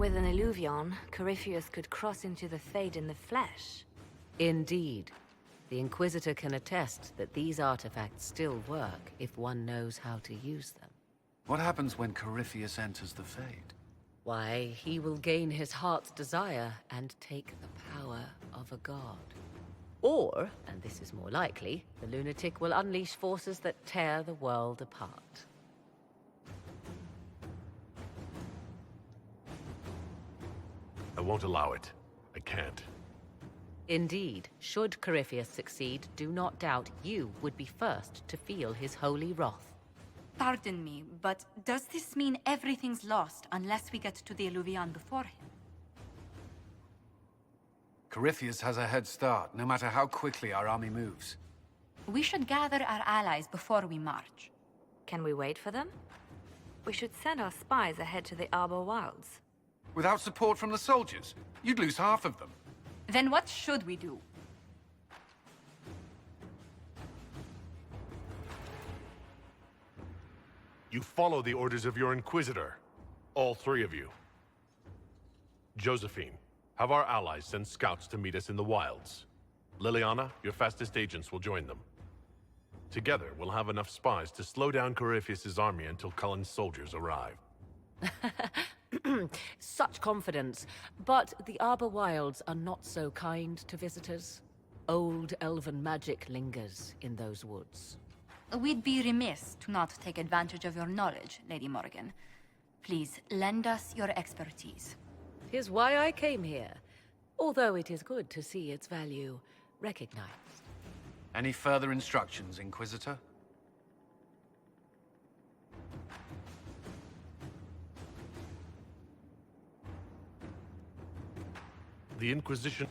With an illuvion, Corypheus could cross into the Fade in the flesh. Indeed. The Inquisitor can attest that these artifacts still work if one knows how to use them. What happens when Corypheus enters the Fade? Why, he will gain his heart's desire and take the power of a god. Or, and this is more likely, the lunatic will unleash forces that tear the world apart. I won't allow it. I can't. Indeed, should Corypheus succeed, do not doubt you would be first to feel his holy wrath. Pardon me, but does this mean everything's lost unless we get to the Illuvion before him? Corypheus has a head start, no matter how quickly our army moves. We should gather our allies before we march. Can we wait for them? We should send our spies ahead to the Arbor Wilds. Without support from the soldiers, you'd lose half of them. Then what should we do? You follow the orders of your Inquisitor. All three of you. Josephine, have our allies send scouts to meet us in the wilds. Liliana, your fastest agents will join them. Together, we'll have enough spies to slow down Corypheus' army until Cullen's soldiers arrive. Such confidence. But the Arbor Wilds are not so kind to visitors. Old elven magic lingers in those woods. We'd be remiss to not take advantage of your knowledge, Lady Morgan. Please, lend us your expertise. 'Tis why I came here, although it is good to see its value recognized. Any further instructions, Inquisitor? The Inquisition...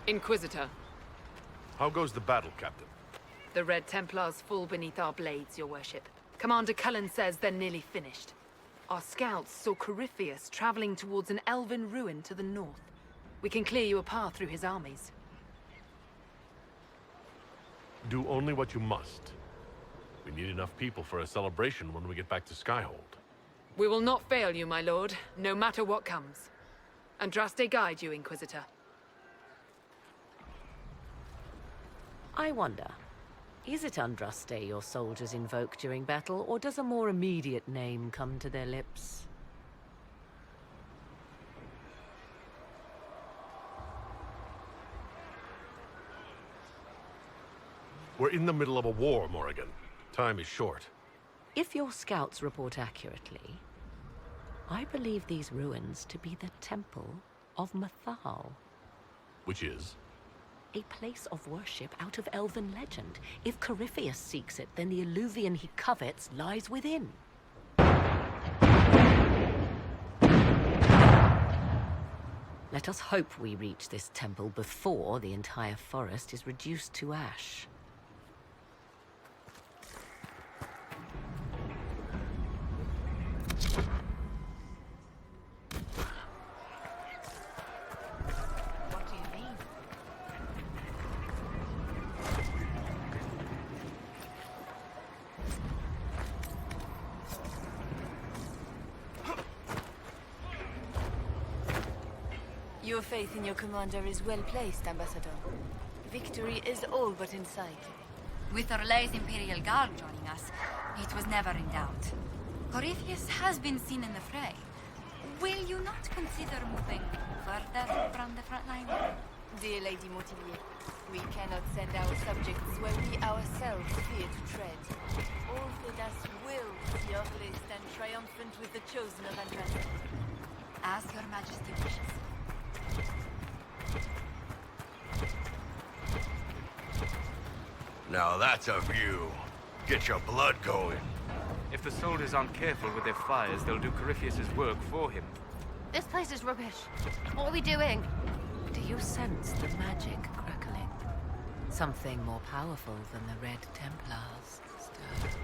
Inquisitor, How goes the battle, Captain? the Red Templars fall beneath our blades, your worship. Commander Cullen says they're nearly finished. Our scouts saw Corypheus traveling towards an elven ruin to the north. We can clear you a path through his armies. Do only what you must. We need enough people for a celebration when we get back to Skyhold. We will not fail you, my lord, no matter what comes. Andraste guide you, Inquisitor. I wonder, is it Andraste your soldiers invoke during battle, or does a more immediate name come to their lips? We're in the middle of a war, Morrigan. Time is short. If your scouts report accurately, I believe these ruins to be the Temple of Mathal. Which is? A place of worship out of elven legend. If Corypheus seeks it, then the alluvion he covets lies within. Let us hope we reach this temple before the entire forest is reduced to ash. What do you mean? Your faith in your commander is well placed, Ambassador. Victory is all but in sight. With Orlay's Imperial Guard joining us, it was never in doubt. Corypheus has been seen in the fray. Will you not consider moving further from the front line? Dear Lady Mortillier, we cannot send our subjects where we ourselves fear to tread. All Thedas will see Orlais stand triumphant with the chosen of Andraste. As your majesty wishes. Now that's a view. Get your blood going. If the soldiers aren't careful with their fires, they'll do Corypheus's work for him. This place is rubbish. What are we doing? Do you sense the magic crackling? Something more powerful than the Red Templars stirs.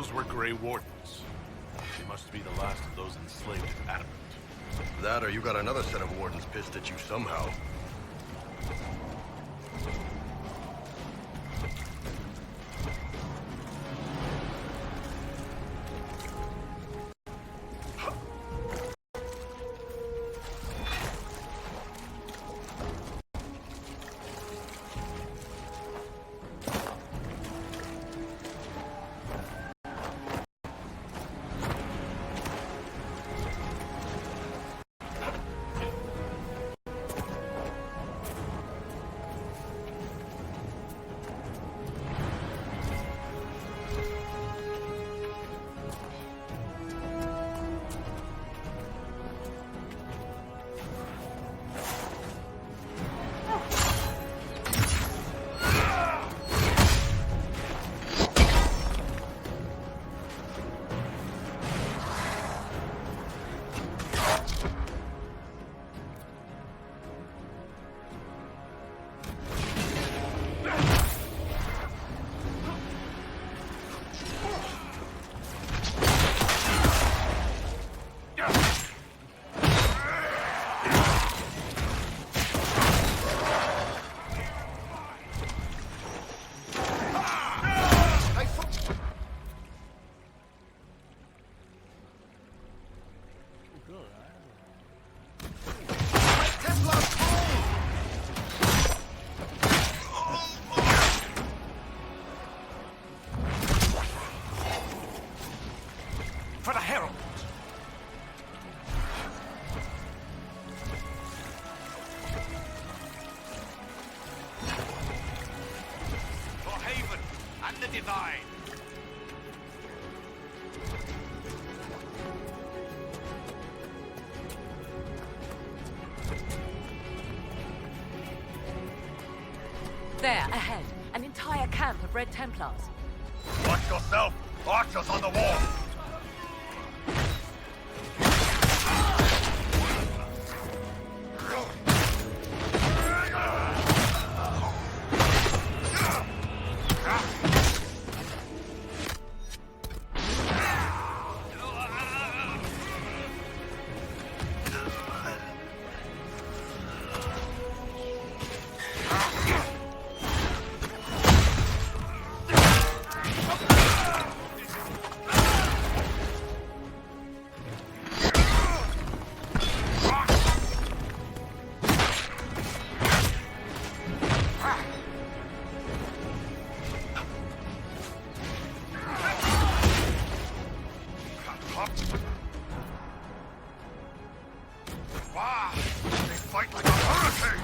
Those were Grey Wardens. They must be the last of those enslaved at Adamant. That or you got another set of wardens pissed at you somehow. There, ahead. An entire camp of Red Templars. Watch yourself! Archers on the wall! Wow! They fight like a hurricane!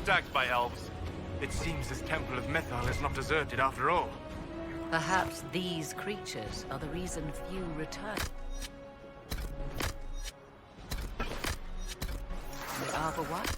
Attacked by elves. It seems this temple of Methal is not deserted after all. Perhaps these creatures are the reason few return. They are the what?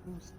Temple.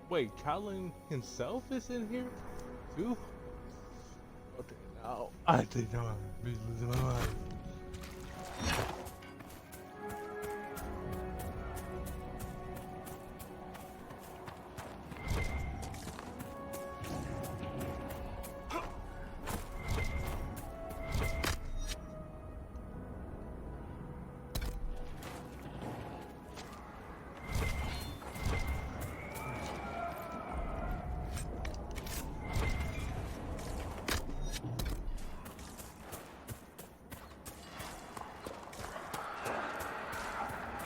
Wait, Callan himself is in here too? Okay, now I think I'm gonna be losing my mind.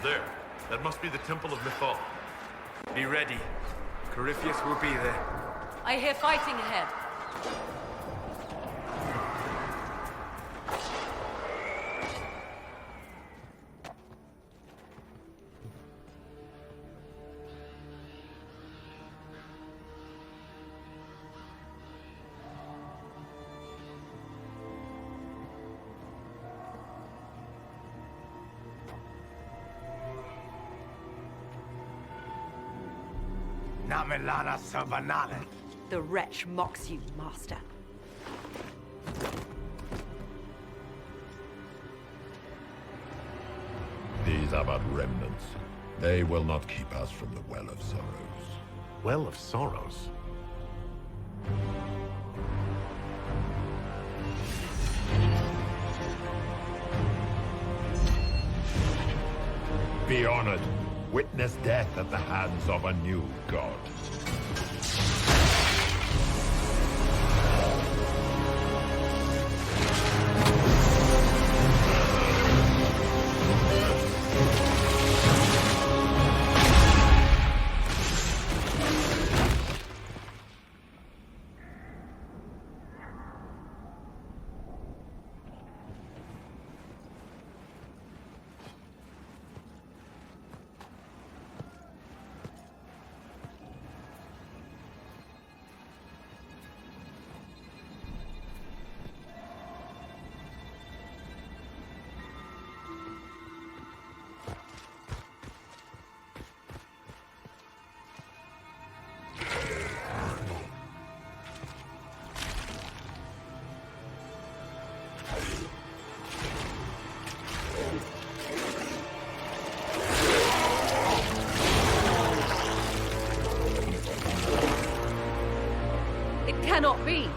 There. That must be the Temple of Mythal. Be ready. Corypheus will be there. I hear fighting ahead. Namelana Sabanale. The wretch mocks you, master. These are but remnants. They will not keep us from the Well of Sorrows. Well of Sorrows? Be honored. Witness death at the hands of a new god. Cannot be!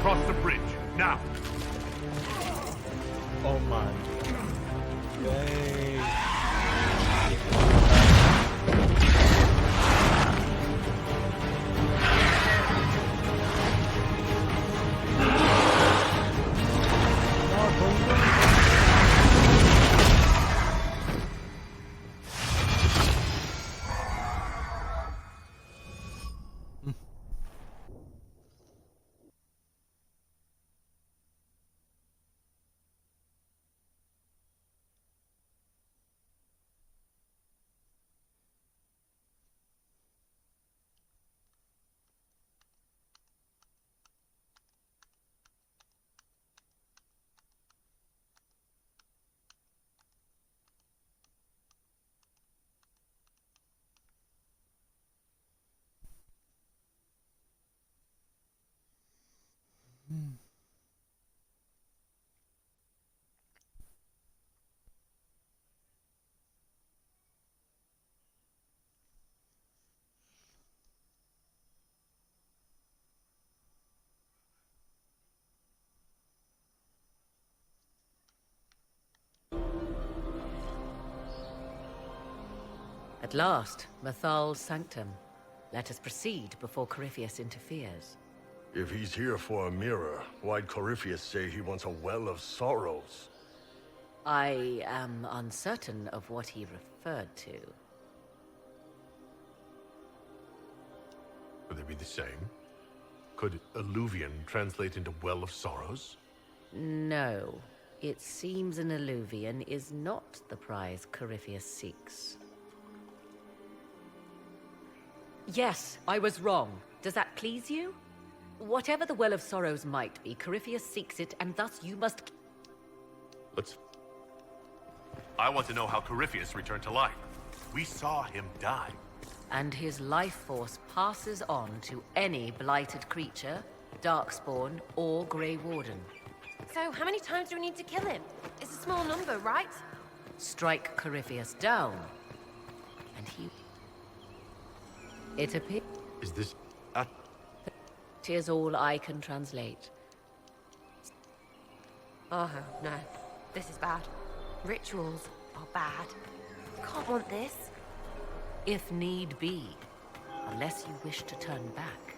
Cross the bridge, now! Oh my. Dang. At last, Mathal's sanctum. Let us proceed before Corypheus interferes. If he's here for a mirror, why'd Corypheus say he wants a Well of Sorrows? I am uncertain of what he referred to. Would they be the same? Could Alluvian translate into Well of Sorrows? No. It seems an alluvian is not the prize Corypheus seeks. Yes, I was wrong. Does that please you? Whatever the Well of Sorrows might be, Corypheus seeks it, and thus you must... I want to know how Corypheus returned to life. We saw him die. And his life force passes on to any blighted creature, Darkspawn, or Grey Warden. So, how many times do we need to kill him? It's a small number, right? Strike Corypheus down, and he... It appears... Is this... It is all I can translate. Oh, no. This is bad. Rituals are bad. Can't want this. If need be, unless you wish to turn back.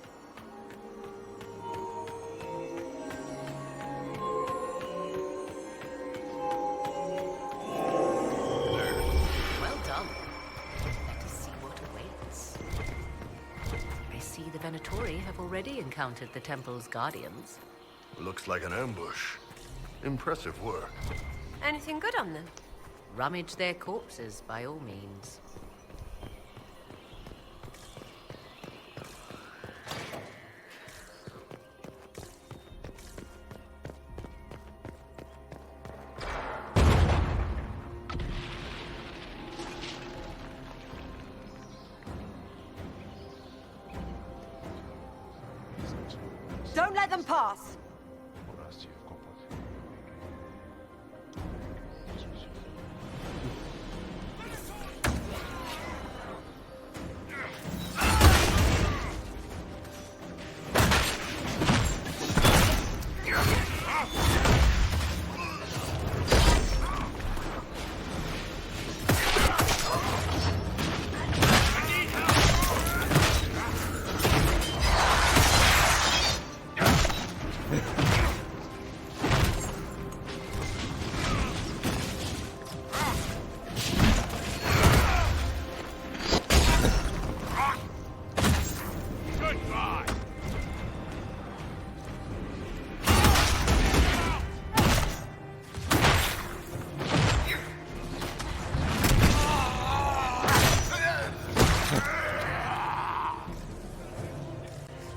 Well done. Let us see what awaits. I see the Venatori have already encountered the temple's guardians. Looks like an ambush. Impressive work. Anything good on them? Rummage their corpses, by all means. them pass!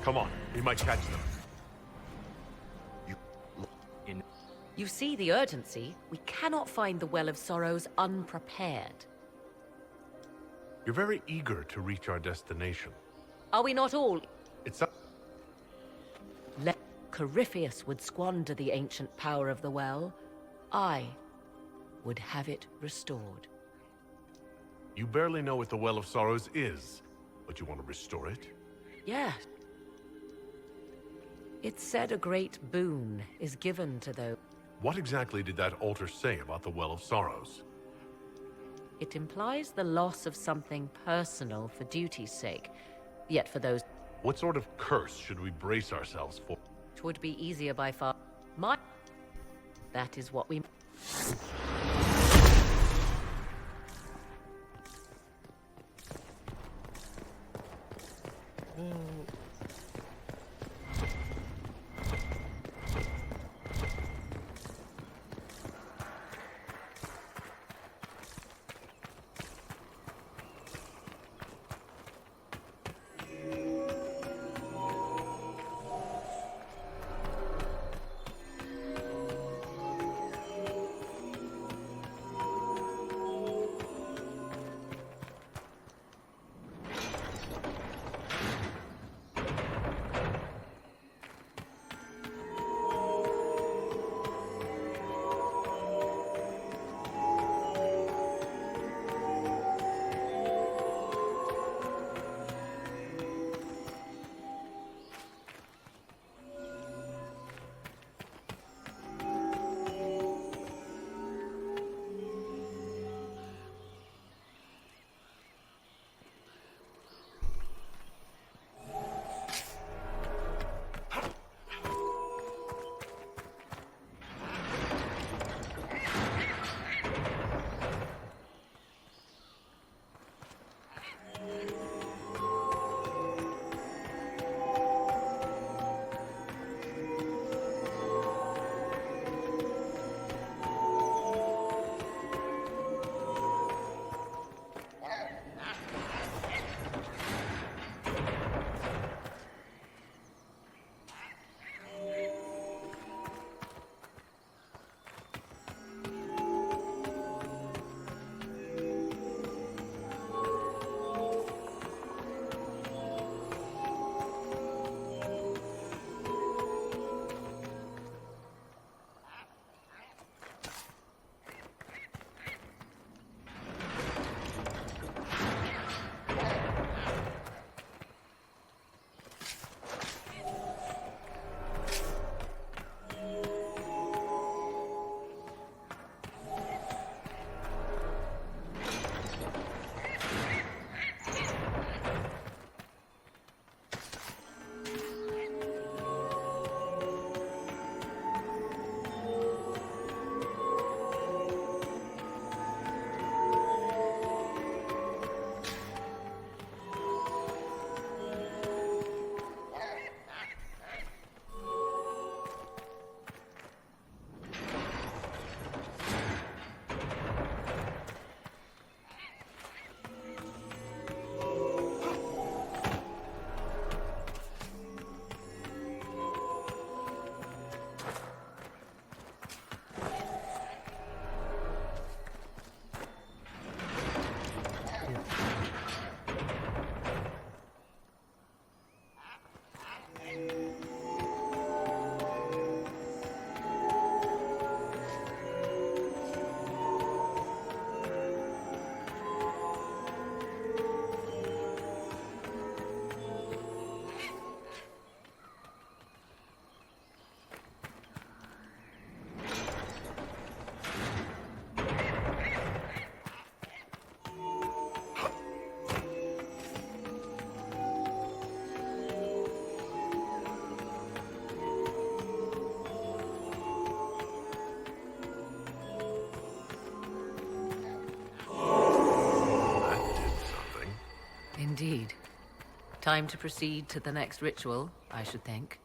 Come on, we might catch them. You see the urgency? We cannot find the Well of Sorrows unprepared. You're very eager to reach our destination. Are we not all? It's up. Corypheus would squander the ancient power of the well. I would have it restored. You barely know what the Well of Sorrows is, but you want to restore it? Yeah. It's said a great boon is given to those. What exactly did that altar say about the Well of Sorrows? It implies the loss of something personal for duty's sake. Yet for those... What sort of curse should we brace ourselves for? It would be easier by far. That is what we... Indeed. Time to proceed to the next ritual, I should think.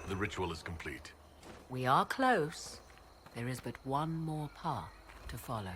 The ritual is complete. We are close. There is but one more path to follow.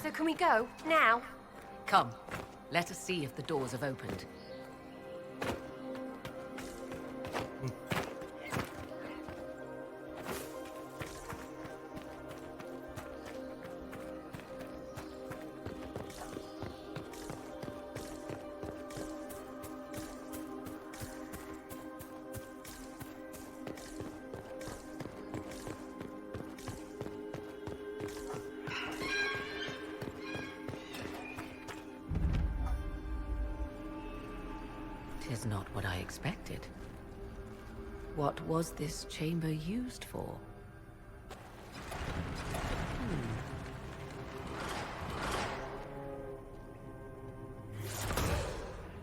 So can we go? Now? Come. Let us see if the doors have opened. what I expected. What was this chamber used for?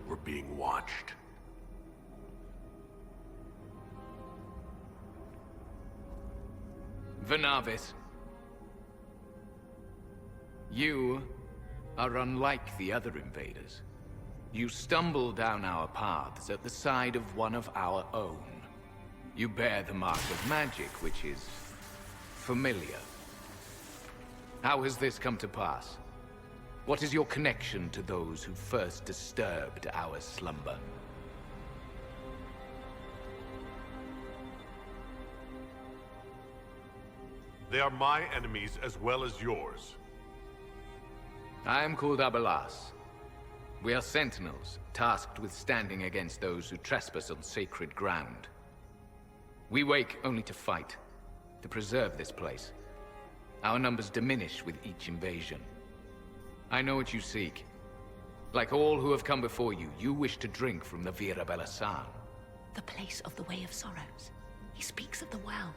We're being watched. Venavis. You are unlike the other invaders. You stumble down our paths at the side of one of our own. You bear the mark of magic, which is familiar. How has this come to pass? What is your connection to those who first disturbed our slumber? They are my enemies as well as yours. I am called Abelas. We are sentinels, tasked with standing against those who trespass on sacred ground. We wake only to fight, to preserve this place. Our numbers diminish with each invasion. I know what you seek. Like all who have come before you, you wish to drink from the Vira Belasan. The place of the Way of Sorrows. He speaks of the well.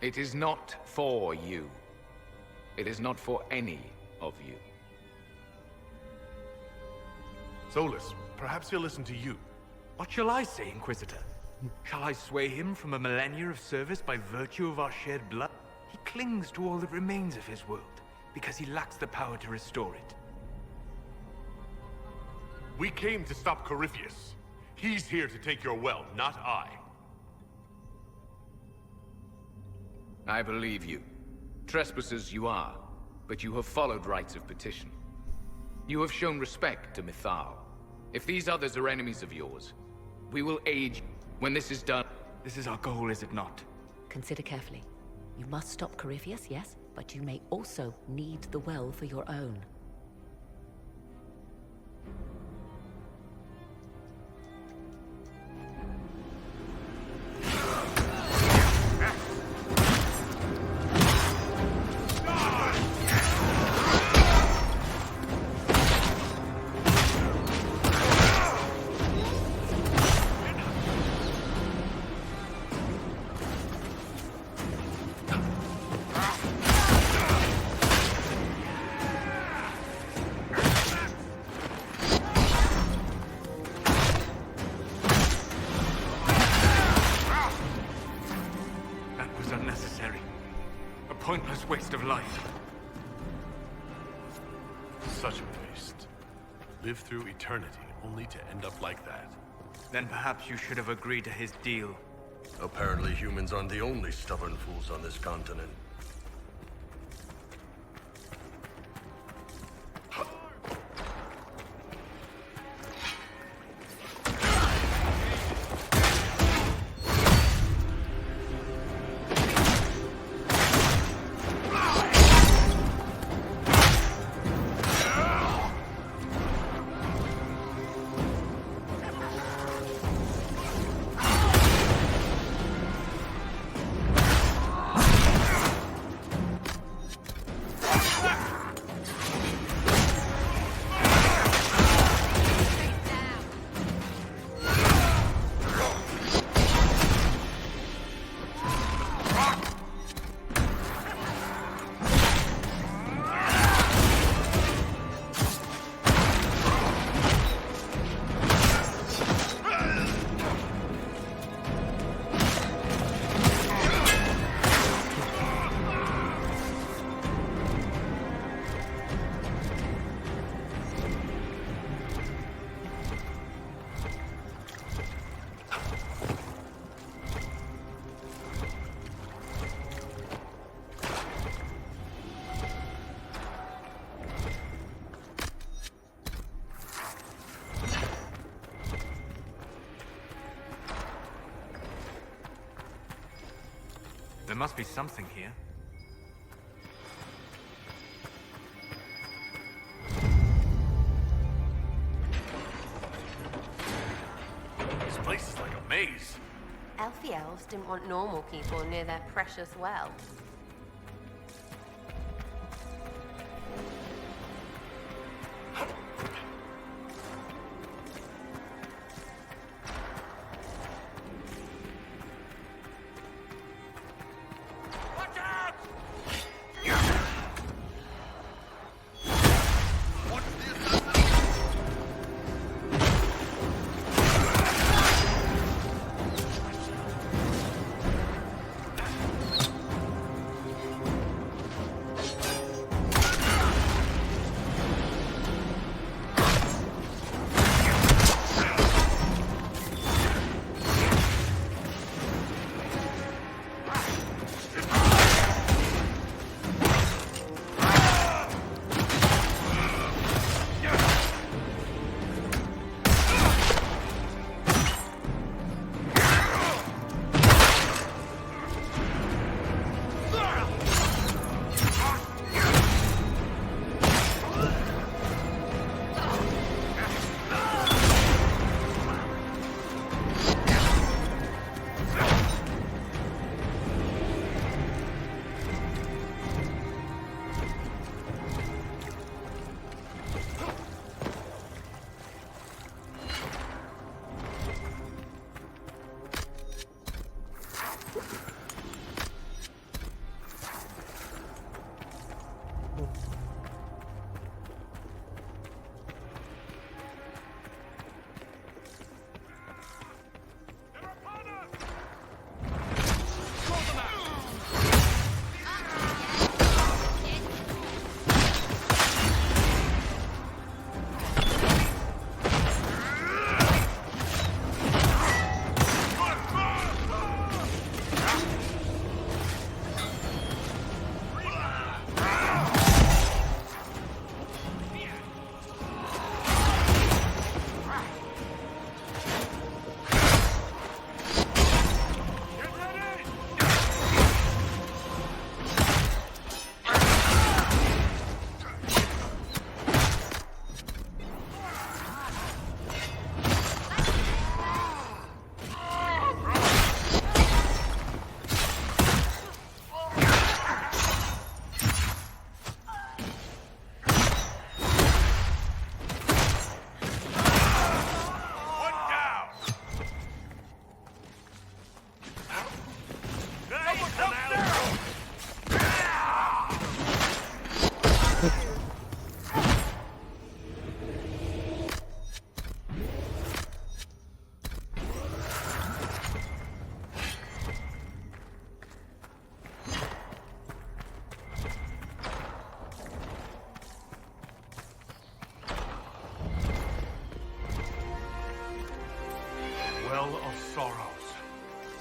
It is not for you. It is not for any of you. Solus, perhaps he'll listen to you. What shall I say, Inquisitor? Shall I sway him from a millennia of service by virtue of our shared blood? He clings to all that remains of his world, because he lacks the power to restore it. We came to stop Corypheus. He's here to take your well, not I. I believe you. Trespassers you are, but you have followed rites of petition. You have shown respect to Mythal. If these others are enemies of yours, we will aid you. When this is done... This is our goal, is it not? Consider carefully. You must stop Corypheus, yes, but you may also need the well for your own. Pointless waste of life. Such a waste. Live through eternity only to end up like that. Then perhaps you should have agreed to his deal. Apparently humans aren't the only stubborn fools on this continent. There must be something here. This place is like a maze. Elfie elves didn't want normal people near their precious well.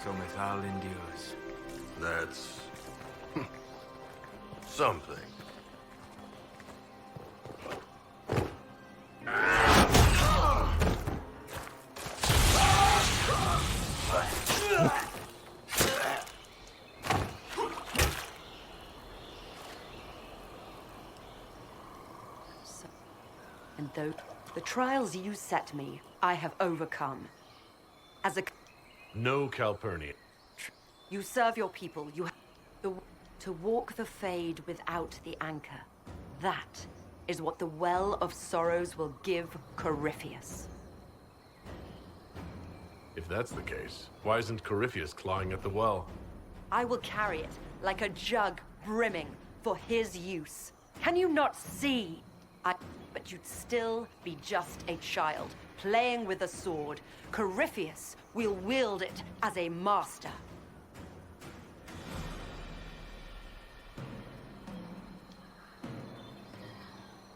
So Mithal endures. That's... something. And though the trials you set me, I have overcome. As a... No Calpurnia. You serve your people, you have to walk the Fade without the anchor. That is what the Well of Sorrows will give Corypheus. If that's the case, why isn't Corypheus clawing at the well? I will carry it like a jug brimming for his use. Can you not see? But you'd still be just a child, playing with a sword. Corypheus will wield it as a master.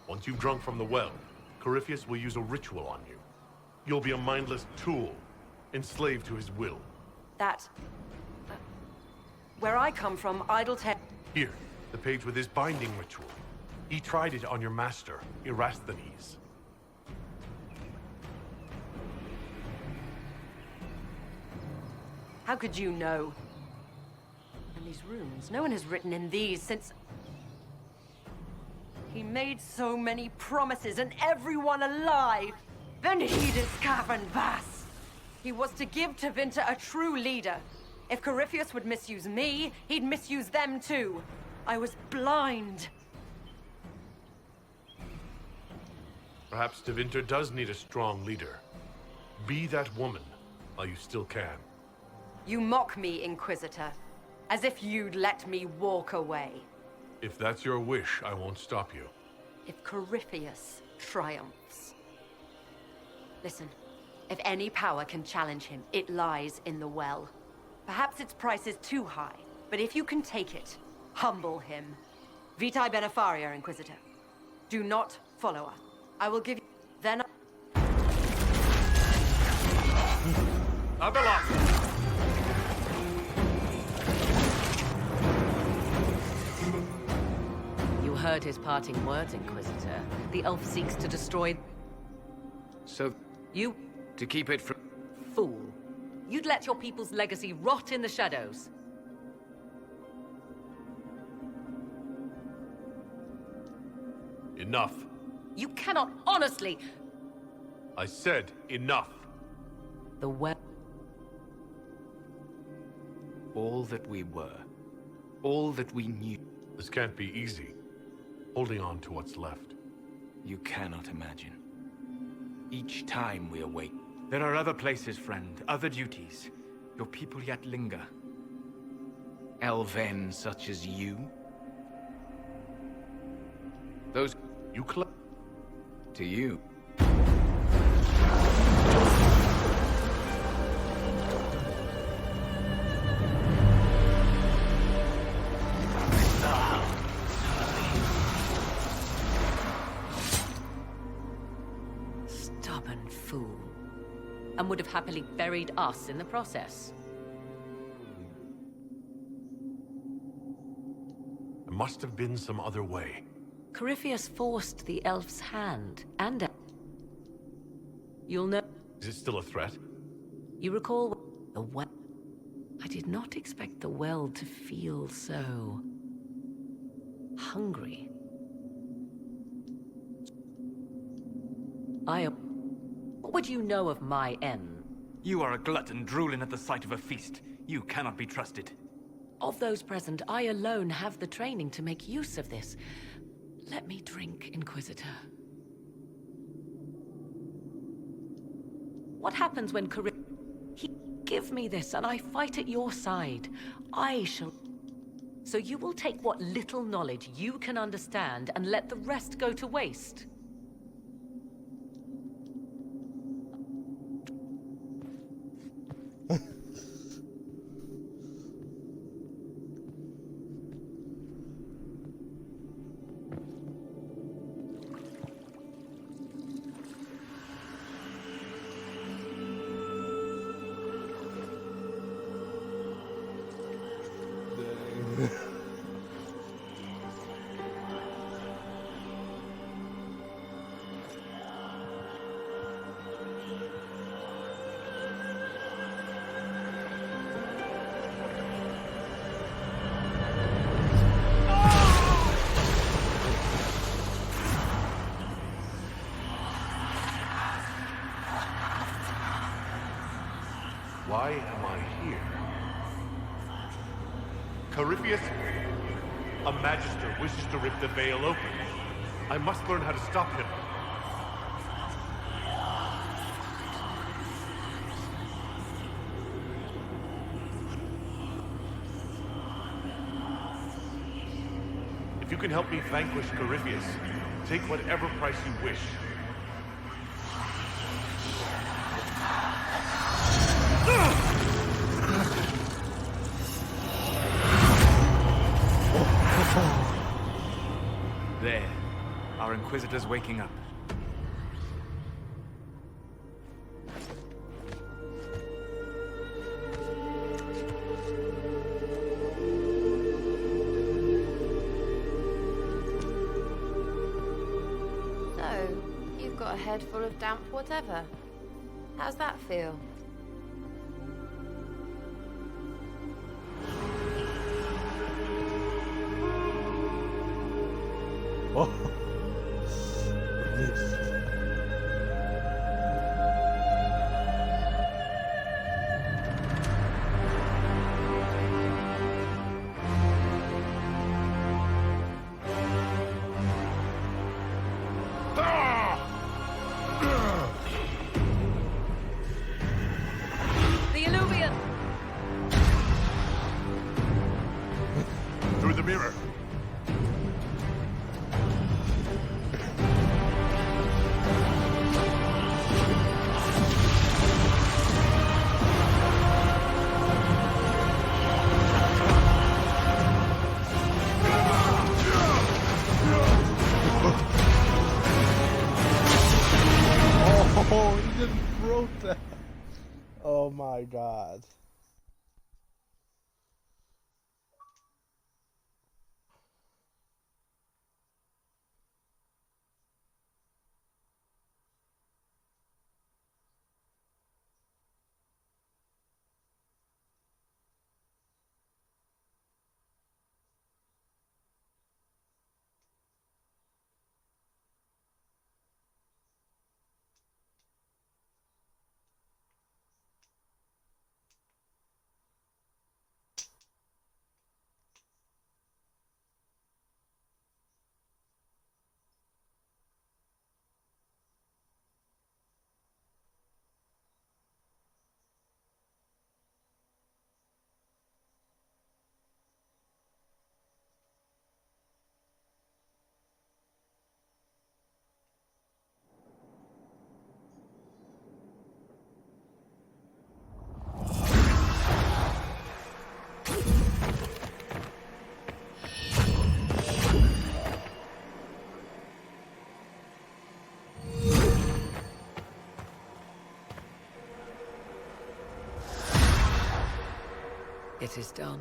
Once you've drunk from the well, Corypheus will use a ritual on you. You'll be a mindless tool, enslaved to his will. Where I come from, idle tale... Here, the page with his binding ritual. He tried it on your master, Erasthenes. How could you know? And these runes, no one has written in these since... He made so many promises, and everyone alive! Venedis Cavern Vass! He was to give Tevinter a true leader. If Corypheus would misuse me, he'd misuse them too. I was blind. Perhaps Tevinter does need a strong leader. Be that woman while you still can. You mock me, Inquisitor, as if you'd let me walk away. If that's your wish, I won't stop you. If Corypheus triumphs. Listen, if any power can challenge him, it lies in the well. Perhaps its price is too high, but if you can take it, humble him. Vitae Benefaria, Inquisitor. Do not follow her. I will give you... Then... Abelas! You heard his parting words, Inquisitor. The elf seeks to destroy... So... You... To keep it from... Fool. You'd let your people's legacy rot in the shadows. Enough. You cannot honestly... I said enough. The well... All that we were. All that we knew. This can't be easy. Holding on to what's left. You cannot imagine. Each time we awake. There are other places, friend. Other duties. Your people yet linger. Elven such as you? Those... You To you. Stubborn fool. And would have happily buried us in the process. There must have been some other way. Corypheus forced the elf's hand, and... You'll know... Is it still a threat? You recall the well... I did not expect the well to feel so... hungry. What would you know of my end? You are a glutton drooling at the sight of a feast. You cannot be trusted. Of those present, I alone have the training to make use of this. Let me drink, Inquisitor. What happens when give me this, and I fight at your side. I shall... So you will take what little knowledge you can understand and let the rest go to waste? why am I here? Corypheus? A Magister wishes to rip the veil open. I must learn how to stop him. If you can help me vanquish Corypheus, take whatever price you wish. There. Our Inquisitor's waking up. So, you've got a head full of damp whatever. How's that feel? Oh. Yes. The Illuvian! Through the mirror. Oh, he just broke that. Oh my god. It is done.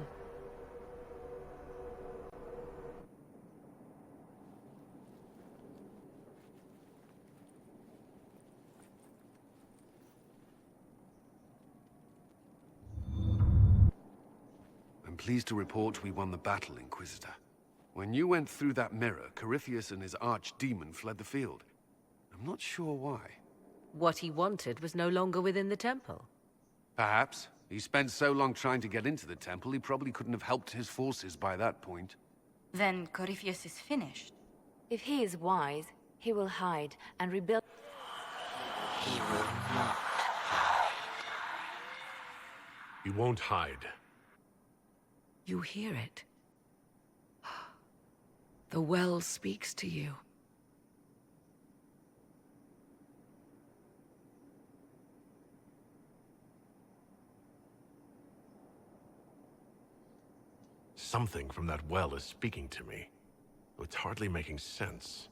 I'm pleased to report we won the battle, Inquisitor. When you went through that mirror, Corypheus and his archdemon fled the field. I'm not sure why. What he wanted was no longer within the temple. Perhaps. He spent so long trying to get into the temple, he probably couldn't have helped his forces by that point. Then Corypheus is finished. If he is wise, he will hide and rebuild. He will not. He won't hide. You hear it. The well speaks to you. Something from that well is speaking to me. Though it's hardly making sense.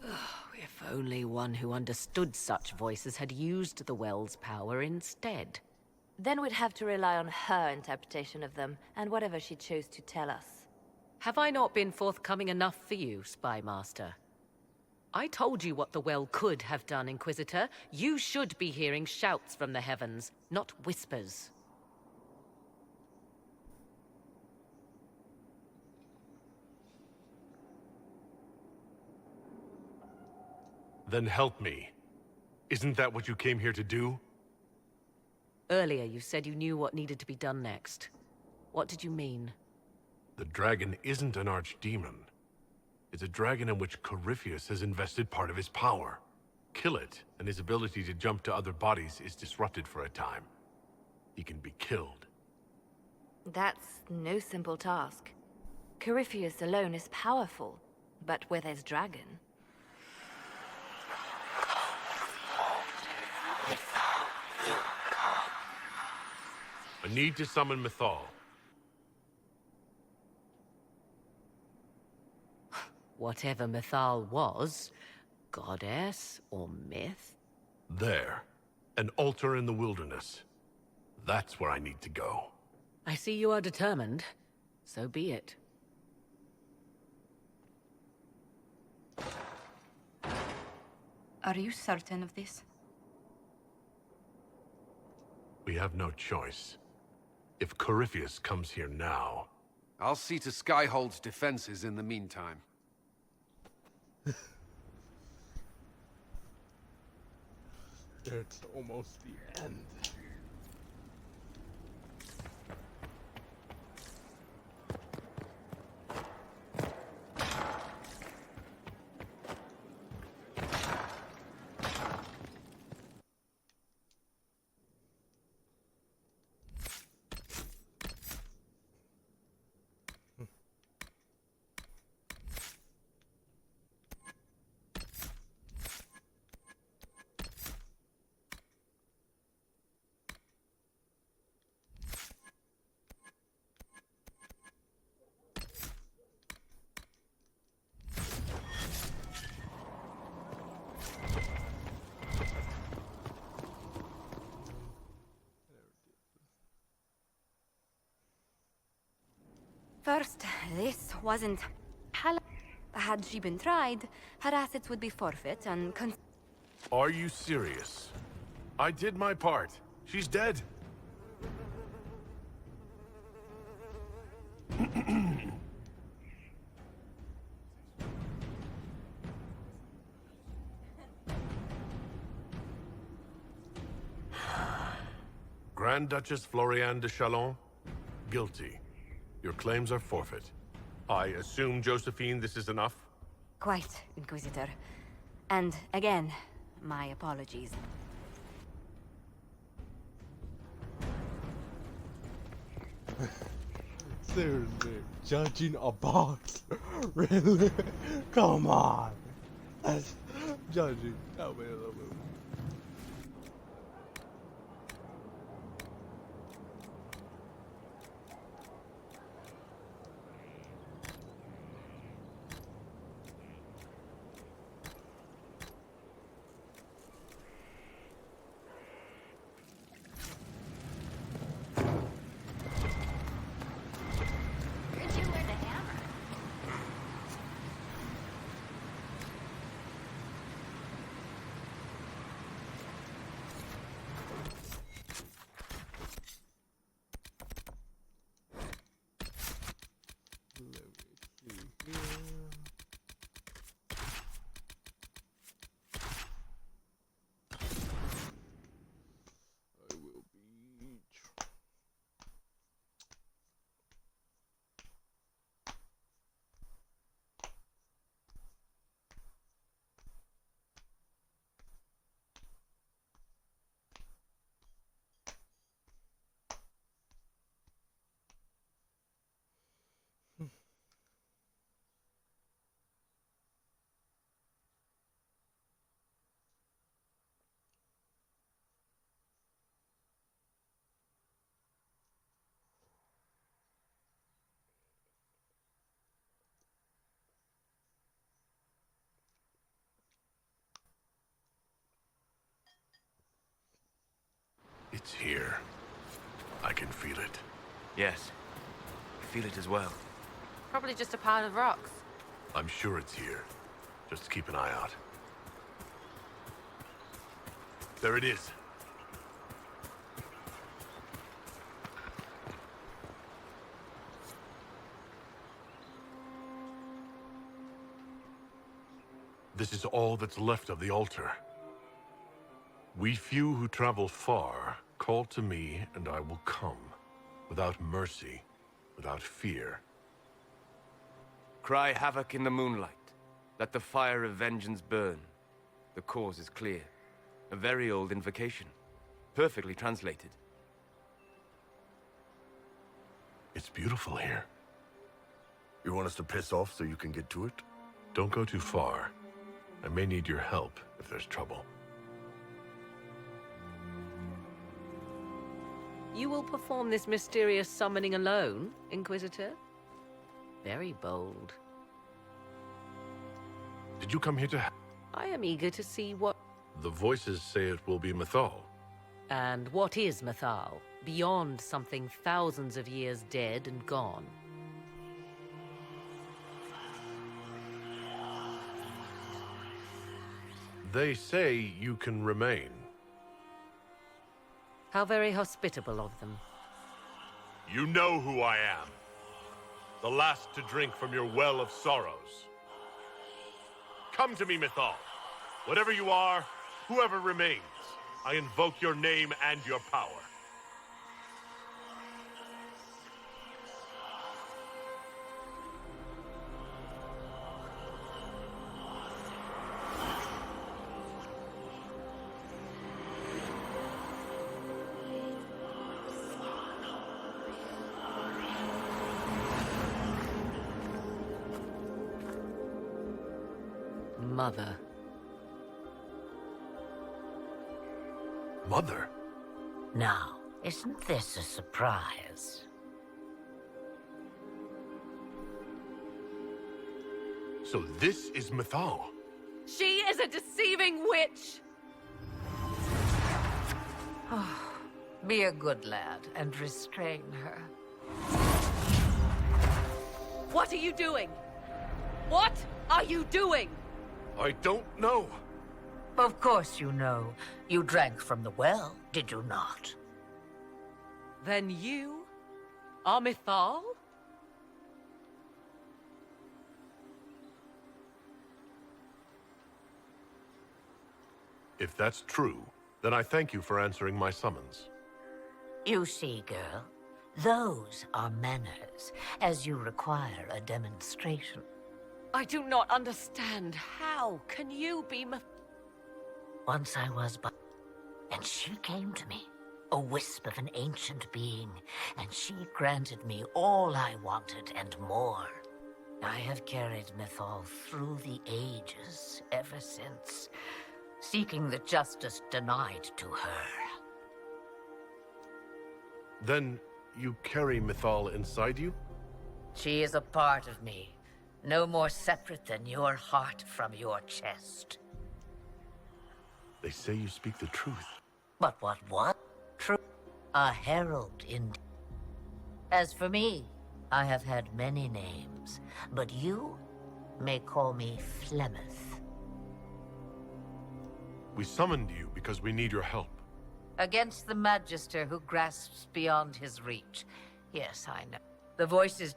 If only one who understood such voices had used the well's power instead. Then we'd have to rely on her interpretation of them, and whatever she chose to tell us. Have I not been forthcoming enough for you, Spy Master? I told you what the well could have done, Inquisitor. You should be hearing shouts from the heavens, not whispers. Then help me. Isn't that what you came here to do? Earlier, you said you knew what needed to be done next. What did you mean? The dragon isn't an archdemon. It's a dragon in which Corypheus has invested part of his power. Kill it, and his ability to jump to other bodies is disrupted for a time. He can be killed. That's no simple task. Corypheus alone is powerful, but with his dragon... I need to summon Mythal. Whatever Mythal was, goddess or myth? There. An altar in the wilderness. That's where I need to go. I see you are determined. So be it. Are you certain of this? We have no choice. If Corypheus comes here now... I'll see to Skyhold's defenses in the meantime. It's almost the end. First, this wasn't... Had she been tried, her assets would be forfeit and... Are you serious? I did my part. She's dead. Grand Duchess Floriane de Chalon, guilty. Your claims are forfeit. I assume, Josephine, this is enough? Quite, Inquisitor. And again, my apologies. Seriously, judging a box? Really? Come on. That's judging. Help me a little bit. It's here. I can feel it. Yes. I feel it as well. Probably just a pile of rocks. I'm sure it's here. Just keep an eye out. There it is. This is all that's left of the altar. We few who travel far Call to me, and I will come. Without mercy, without fear. Cry havoc in the moonlight. Let the fire of vengeance burn. The cause is clear. A very old invocation. Perfectly translated. It's beautiful here. You want us to piss off so you can get to it? Don't go too far. I may need your help if there's trouble. You will perform this mysterious summoning alone, Inquisitor? Very bold. Did you come here to... I am eager to see what... The voices say it will be Mythal. And what is Mythal? Beyond something thousands of years dead and gone. They say you can remain. How very hospitable of them. You know who I am. The last to drink from your well of sorrows. Come to me, Mythal. Whatever you are, whoever remains, I invoke your name and your power. Mother. Mother? Now, isn't this a surprise? So this is Mythal. She is a deceiving witch! Be a good lad and restrain her. What are you doing? What are you doing? I don't know. Of course you know. You drank from the well, did you not? Then you are Mythal? If that's true, then I thank you for answering my summons. You see, girl, those are manners, as you require a demonstration. I do not understand. How can you be Once I was and she came to me, a wisp of an ancient being, and she granted me all I wanted and more. I have carried Mythal through the ages ever since, seeking the justice denied to her. Then you carry Mythal inside you? She is a part of me, no more separate than your heart from your chest. They say you speak the truth. But what? True. A herald, indeed. As for me, I have had many names, but you may call me Flemeth. We summoned you because we need your help. Against the Magister who grasps beyond his reach. Yes, I know. The voice is...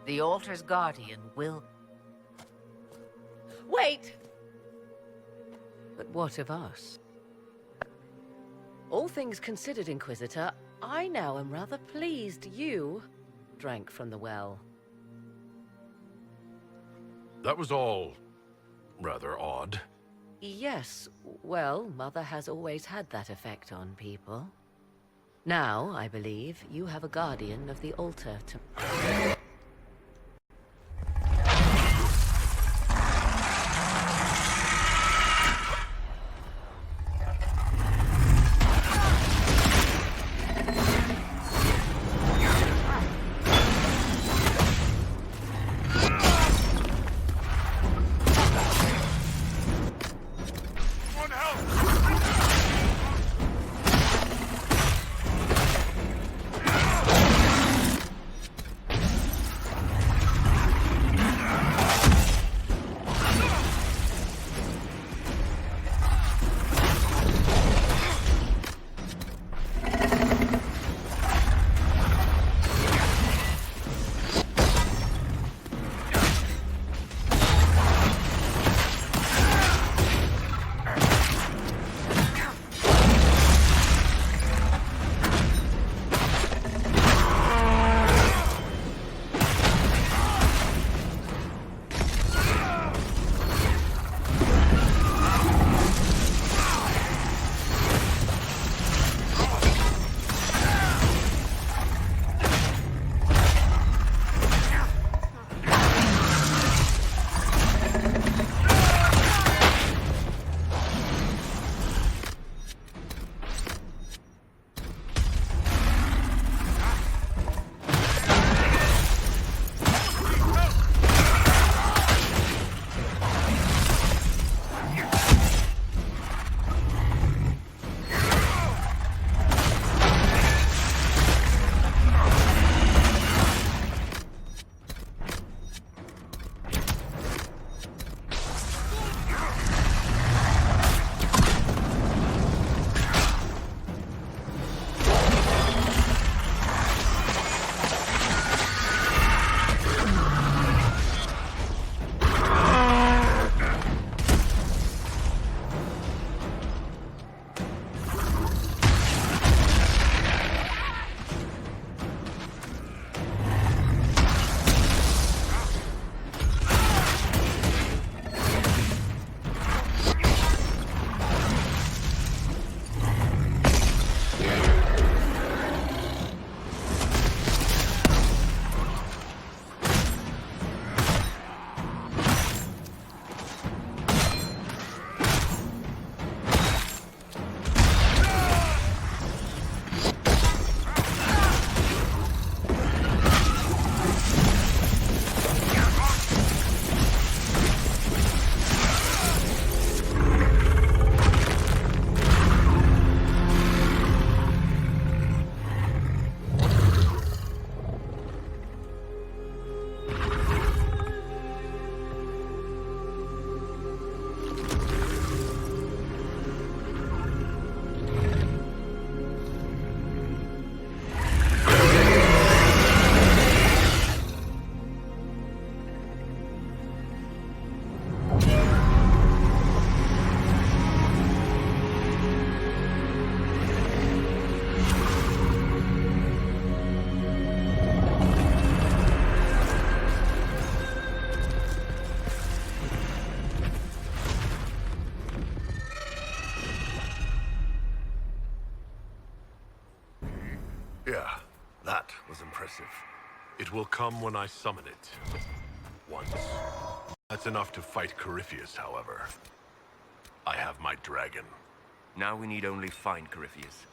The altar's guardian will... Wait! But what of us? All things considered, Inquisitor, I now am rather pleased you drank from the well. That was all rather odd. Yes, well, Mother has always had that effect on people. Now, I believe, you have a guardian of the altar to... impressive. It will come when I summon it. Once. That's enough to fight Corypheus, however. I have my dragon. Now we need only find Corypheus.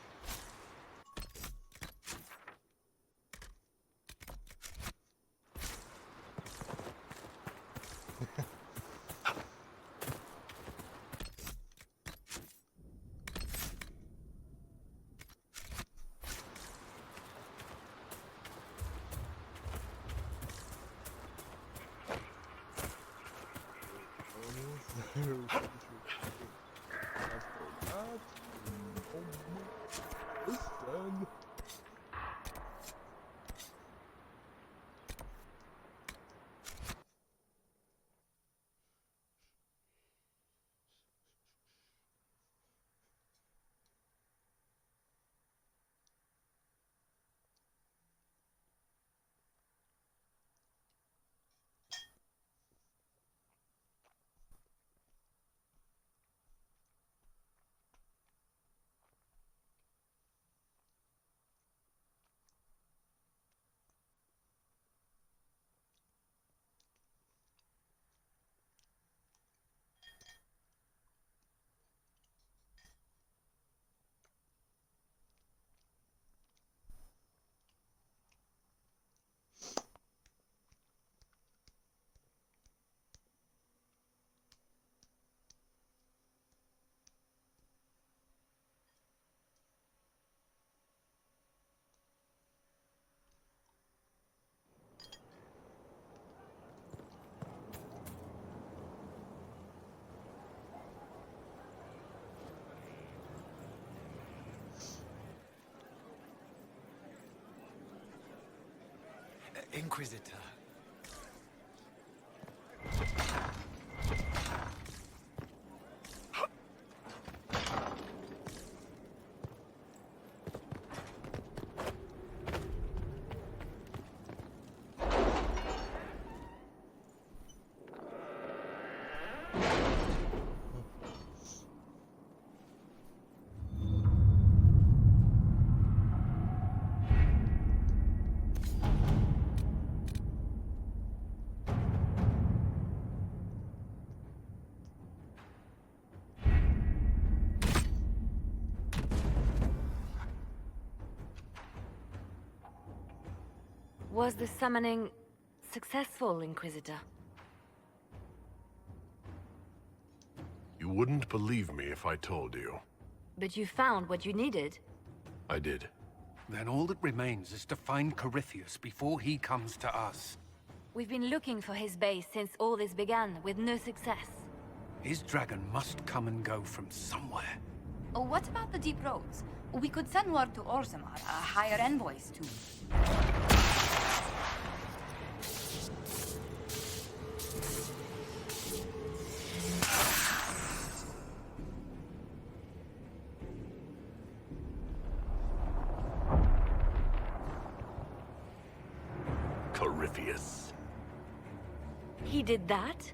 Inquisitor. Was the summoning successful, Inquisitor? You wouldn't believe me if I told you. But you found what you needed? I did. Then all that remains is to find Corypheus before he comes to us. We've been looking for his base since all this began, with no success. His dragon must come and go from somewhere. Oh, what about the deep roads? We could send word to Orzammar, hire envoys to... Corypheus. He did that?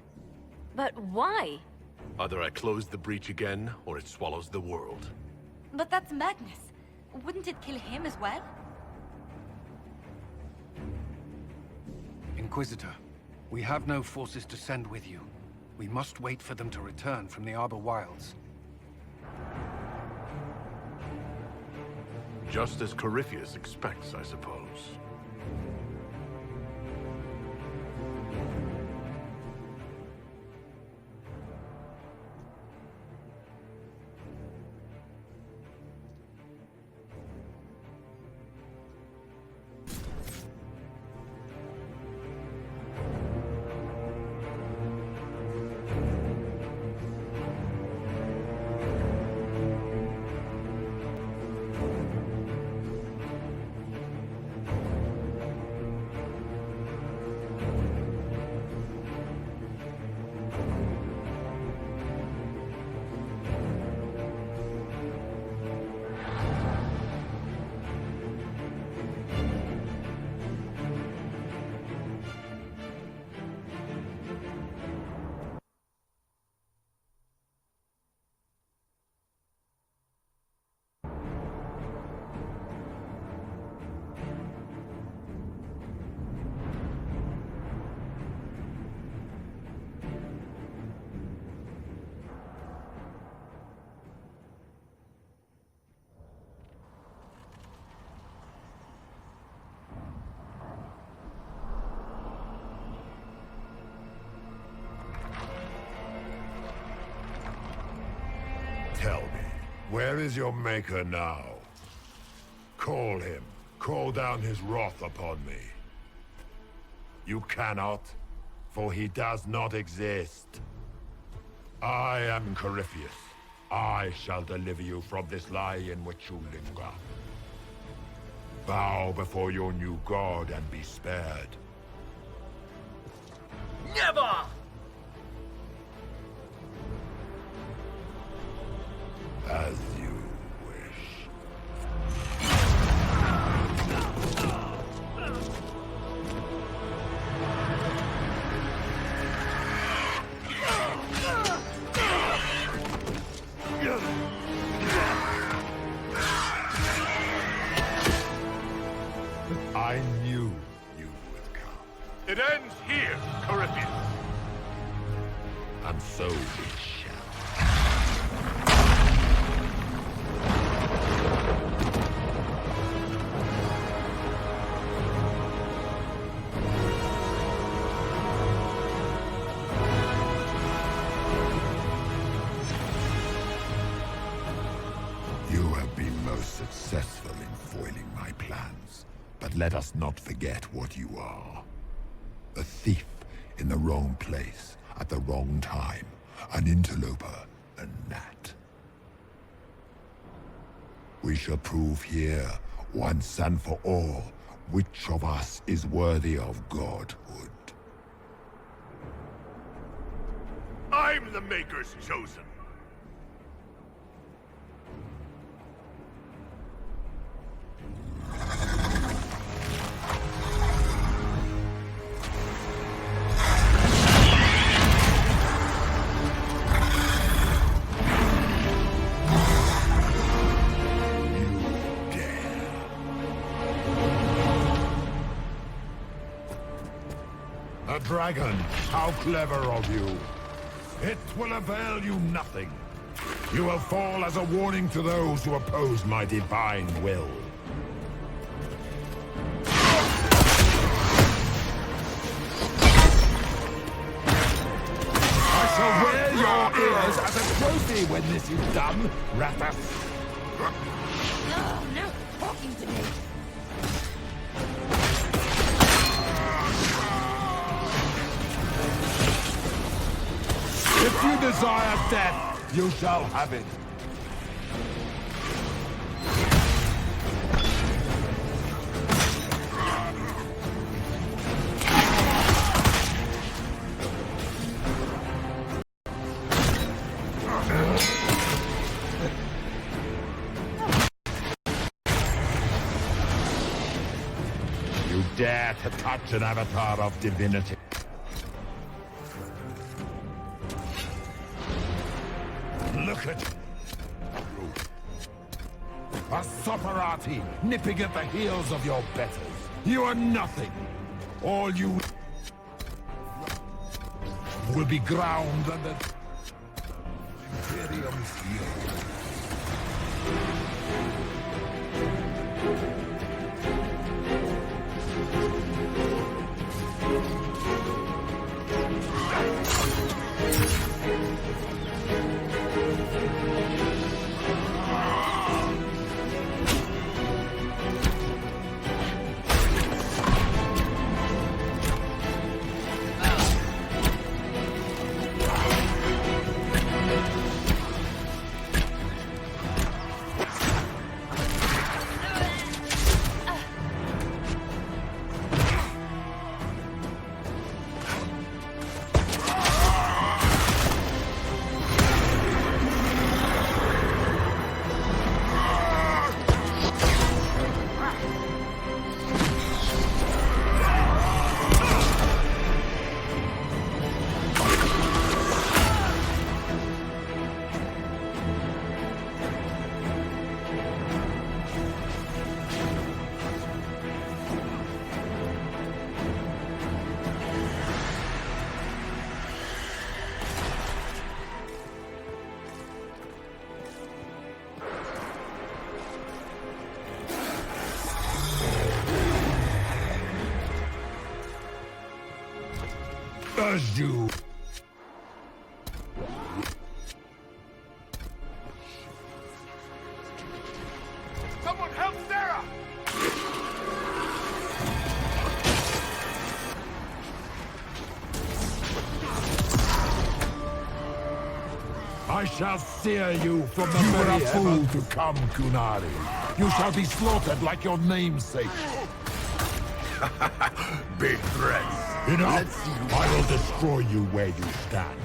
But why? Either I close the breach again, or it swallows the world. But that's madness. Wouldn't it kill him as well? Inquisitor, we have no forces to send with you. We must wait for them to return from the Arbor Wilds. Just as Corypheus expects, I suppose. Where is your maker now? Call him. Call down his wrath upon me. You cannot, for he does not exist. I am Corypheus. I shall deliver you from this lie in which you linger. Bow before your new god and be spared. Never! As you wish. I knew you would come. It ends here, Corypheus. And so we shall. You have been most successful in foiling my plans, but let us not forget what you are. A thief in the wrong place at the wrong time, an interloper, a gnat. We shall prove here, once and for all, which of us is worthy of godhood. I'm the Maker's chosen. A dragon! How clever of you! It will avail you nothing. You will fall as a warning to those who oppose my divine will. I shall wear your ears as a trophy when this is done, Rathas. No talking to me. If you desire death, you shall have it. You dare to touch an avatar of divinity. Look at you. A Soparati nipping at the heels of your betters. You are nothing. All you will be ground under Imperium's heel. As you... Someone help Sarah! I shall sear you from the very heavens. You were a fool to come, Kunari. You shall be slaughtered like your namesake. Big threats. Enough! I will destroy you where you stand.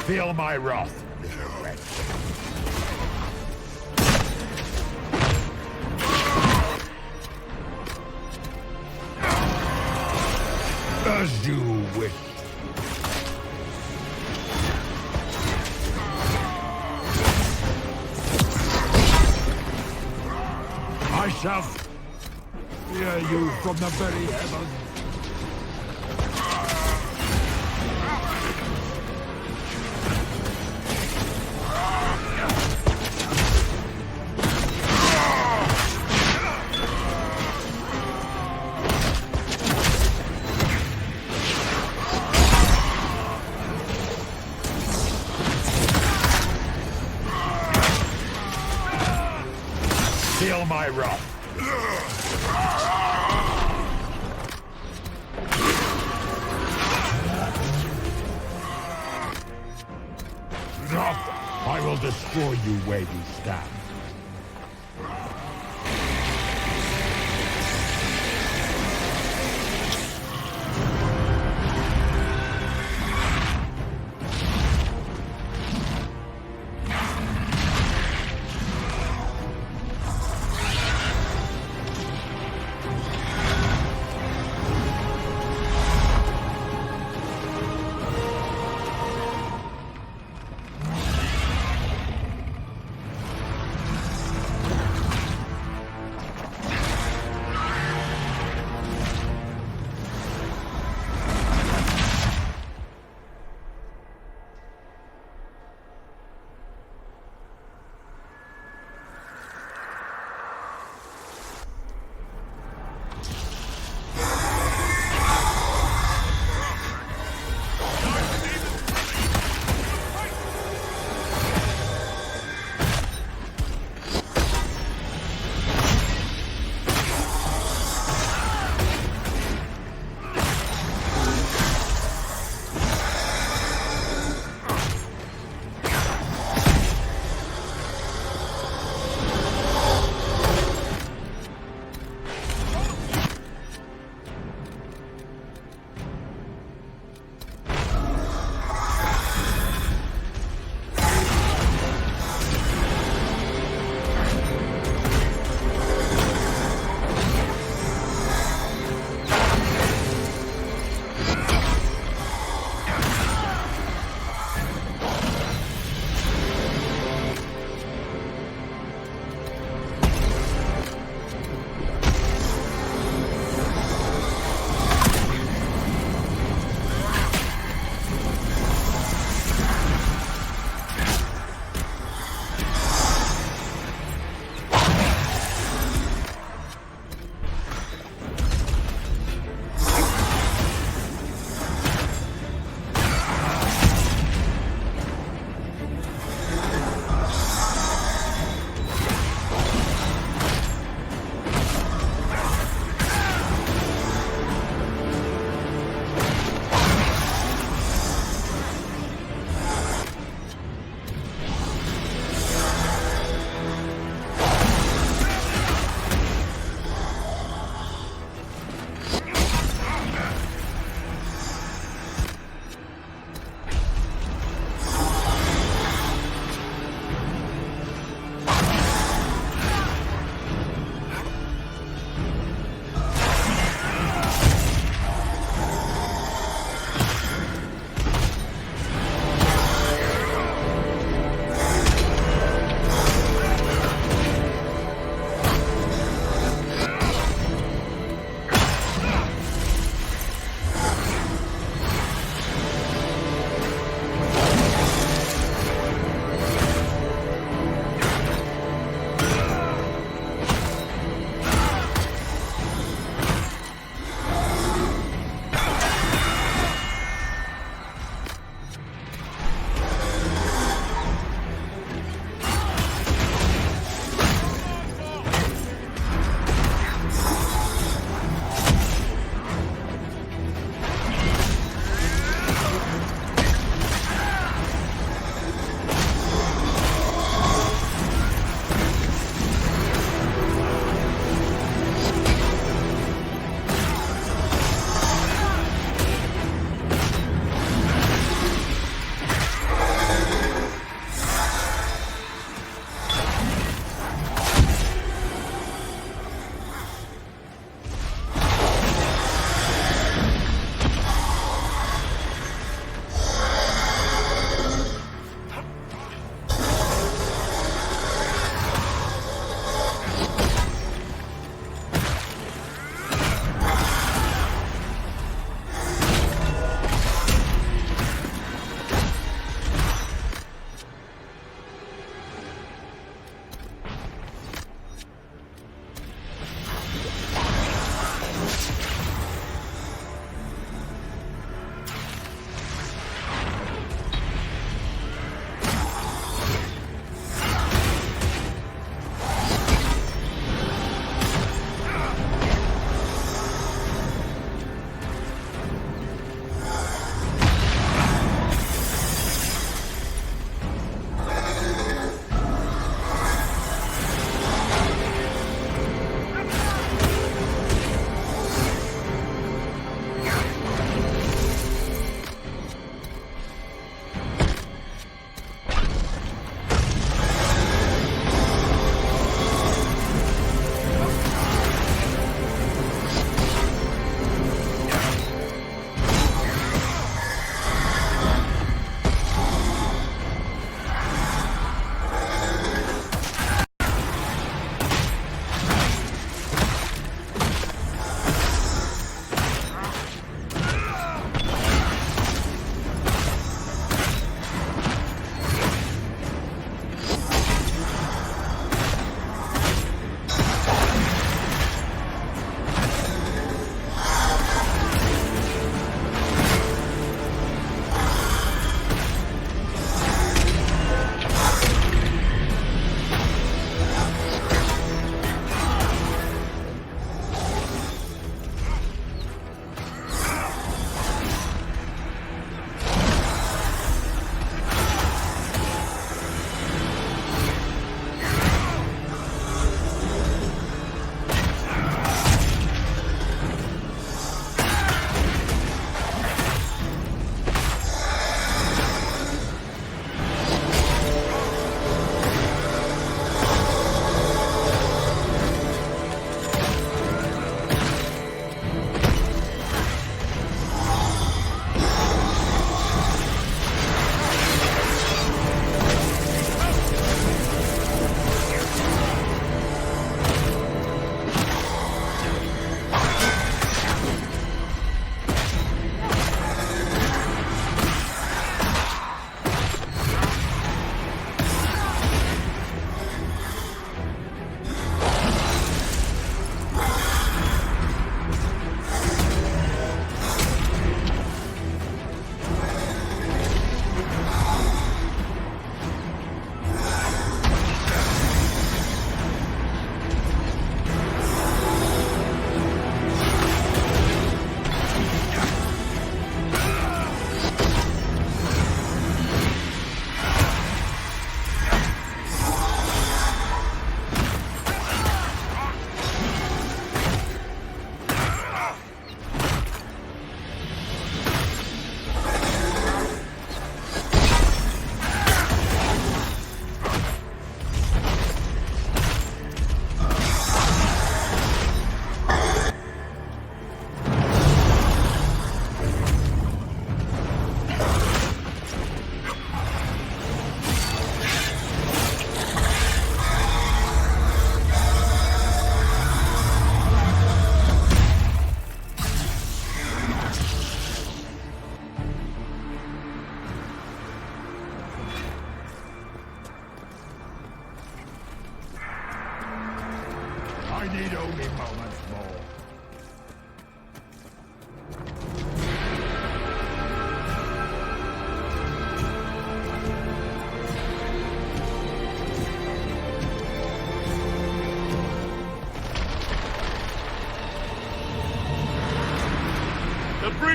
Feel my wrath, little wretch. As you wish. I shall fear you from the very heavens. Feel my wrath. I will destroy you where you stand.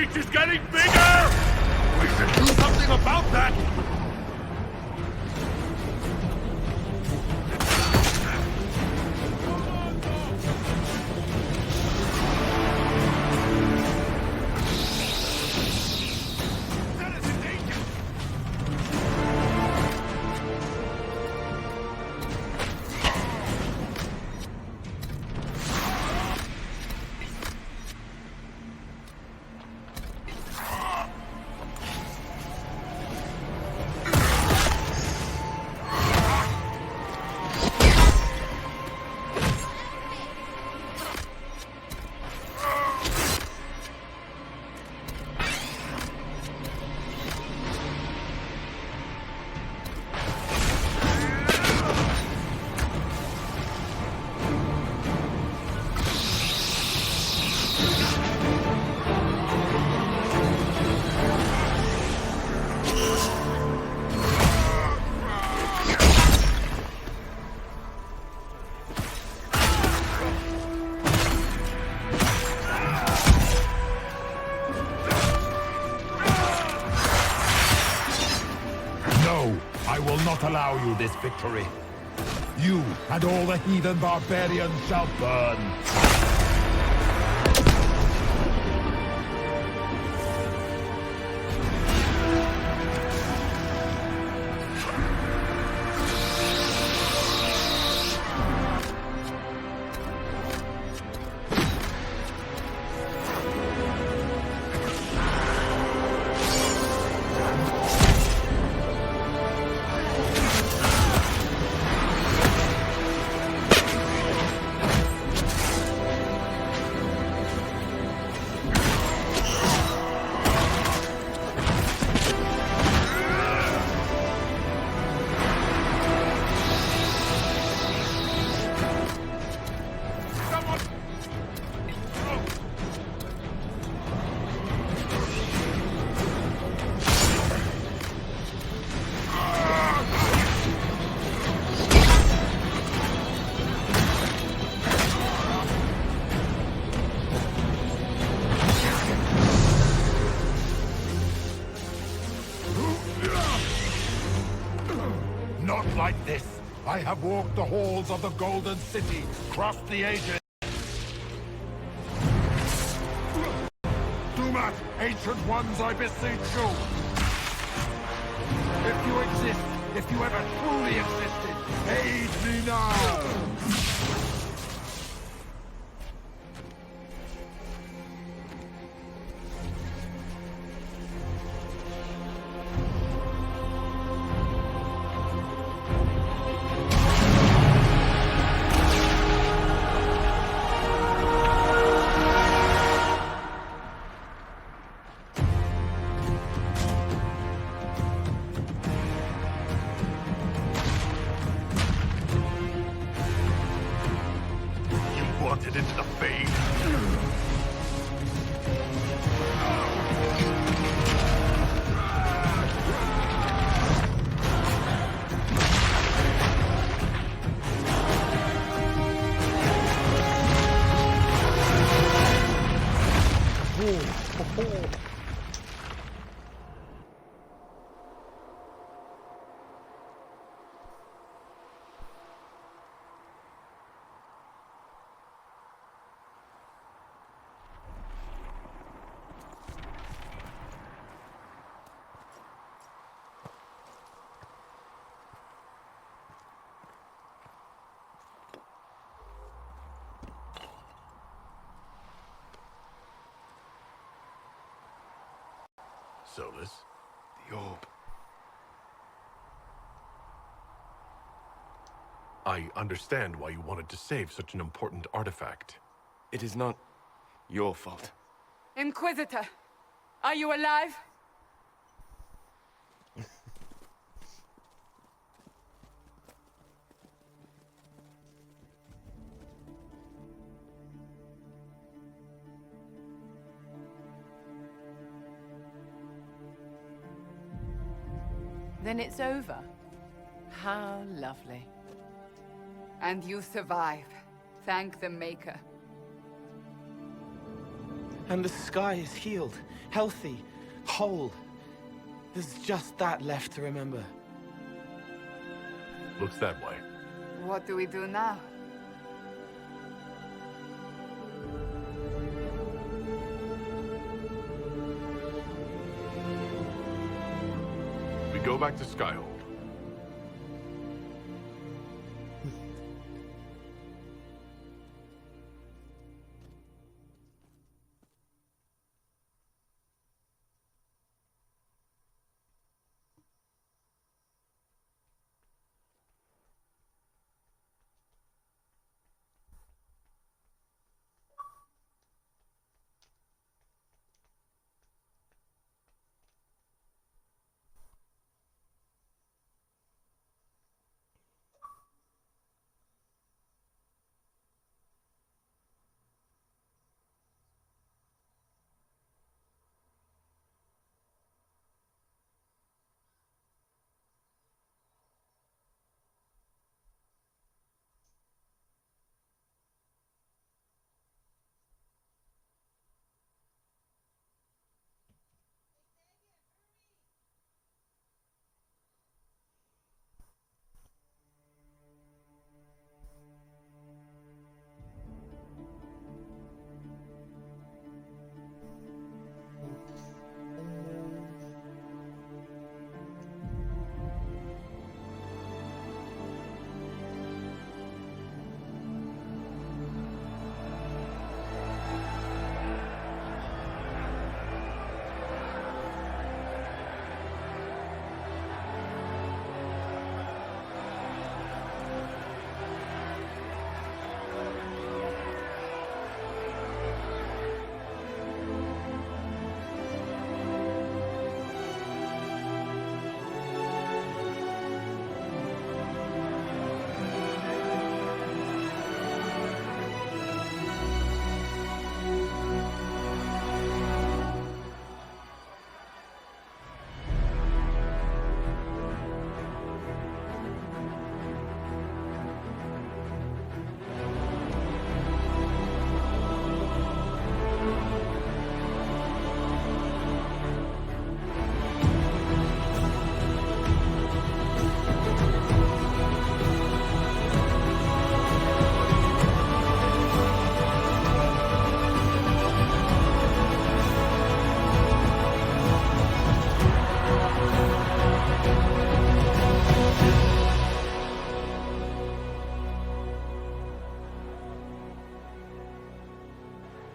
breach is getting bigger! We should do something about that! Allow you this victory. You and all the heathen barbarians shall burn. Like this, I have walked the halls of the Golden City, crossed the ages. Do not, ancient ones, I beseech you. If you exist, if you ever truly existed, aid me now. Into the fade. Solus, the orb. I understand why you wanted to save such an important artifact. It is not your fault. Inquisitor, are you alive? Then it's over. How lovely. And you survive. Thank the Maker. And the sky is healed, healthy, whole. There's just that left to remember. Looks that way. What do we do now? We go back to Skyhold.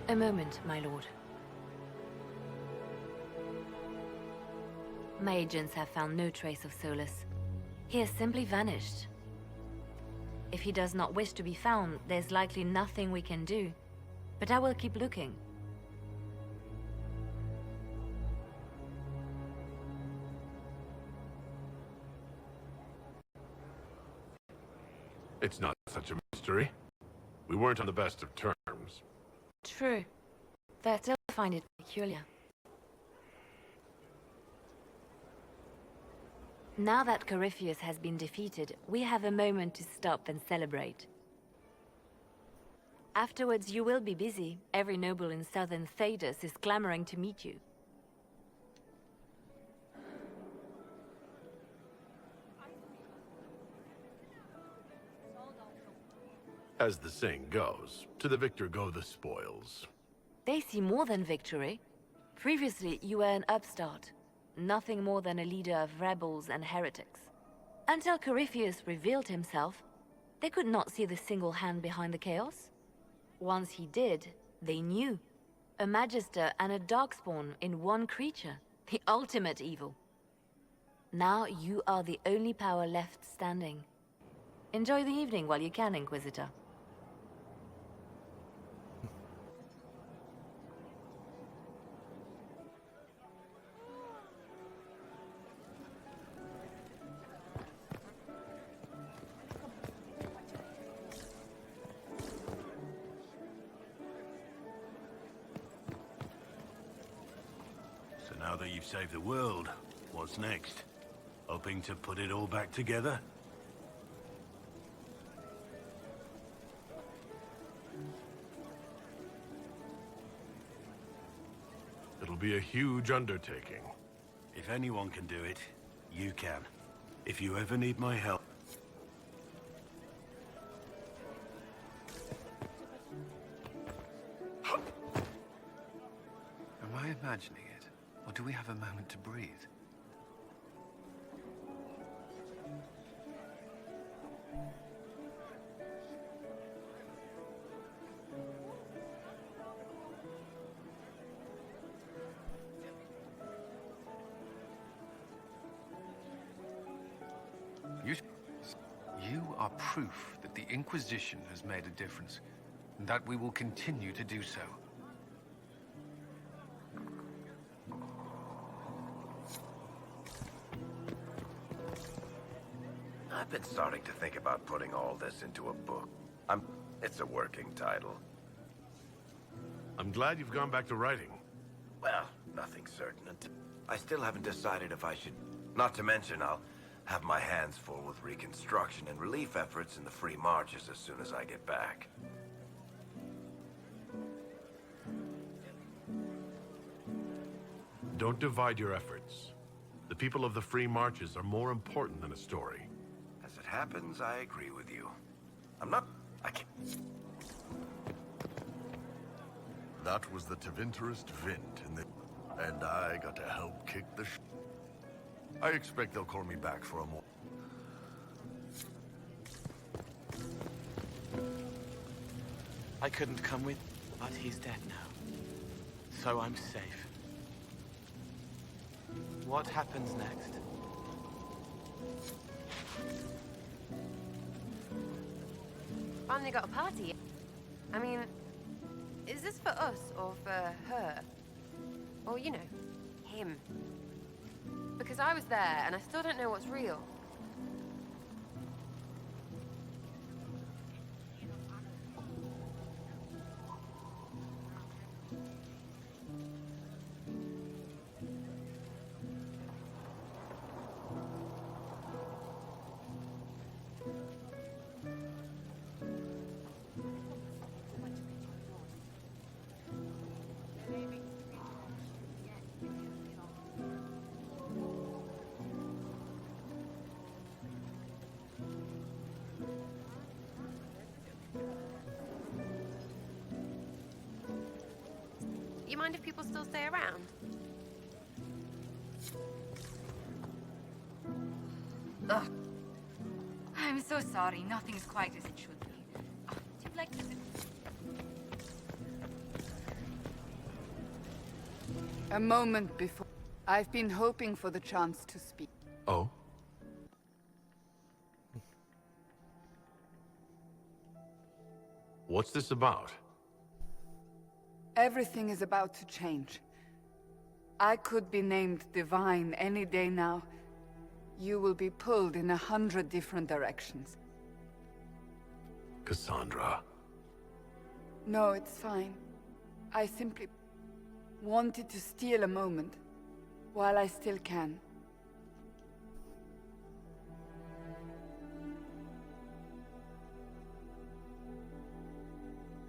A moment, my lord. My agents have found no trace of Solus. He has simply vanished. If he does not wish to be found, there's likely nothing we can do. But I will keep looking. It's not such a mystery. We weren't on the best of terms. True. But I still find it peculiar. Now that Corypheus has been defeated, we have a moment to stop and celebrate. Afterwards, you will be busy. Every noble in southern Thedas is clamoring to meet you. As the saying goes, to the victor go the spoils. They see more than victory. Previously, you were an upstart. Nothing more than a leader of rebels and heretics. Until Corypheus revealed himself, they could not see the single hand behind the chaos. Once he did, they knew. A Magister and a Darkspawn in one creature. The ultimate evil. Now you are the only power left standing. Enjoy the evening while you can, Inquisitor. So now that you've saved the world, what's next? Hoping to put it all back together? It'll be a huge undertaking. If anyone can do it, you can. If you ever need my help... Am I imagining it? Or do we have a moment to breathe? You are proof that the Inquisition has made a difference, and that we will continue to do so. I've been starting to think about putting all this into a book. It's a working title. I'm glad you've gone back to writing. Well, nothing certain. I still haven't decided if I should... Not to mention, I'll have my hands full with reconstruction and relief efforts in the Free Marches as soon as I get back. Don't divide your efforts. The people of the Free Marches are more important than a story. As it happens, I agree with you. I can't... That was the Tevinterest Vint, and I got to help kick the I expect they'll call me back for a more... I couldn't come with, but he's dead now. So I'm safe. What happens next? Finally got a party. I mean, is this for us or for her? Or, you know, him? Because I was there and I still don't know what's real. You mind if people still stay around? Ugh. I'm so sorry. Nothing's quite as it should be. Do you like to... A moment before. I've been hoping for the chance to speak. Oh? What's this about? Everything is about to change. I could be named divine any day now. You will be pulled in 100 different directions. Cassandra. No, it's fine. I simply wanted to steal a moment while I still can.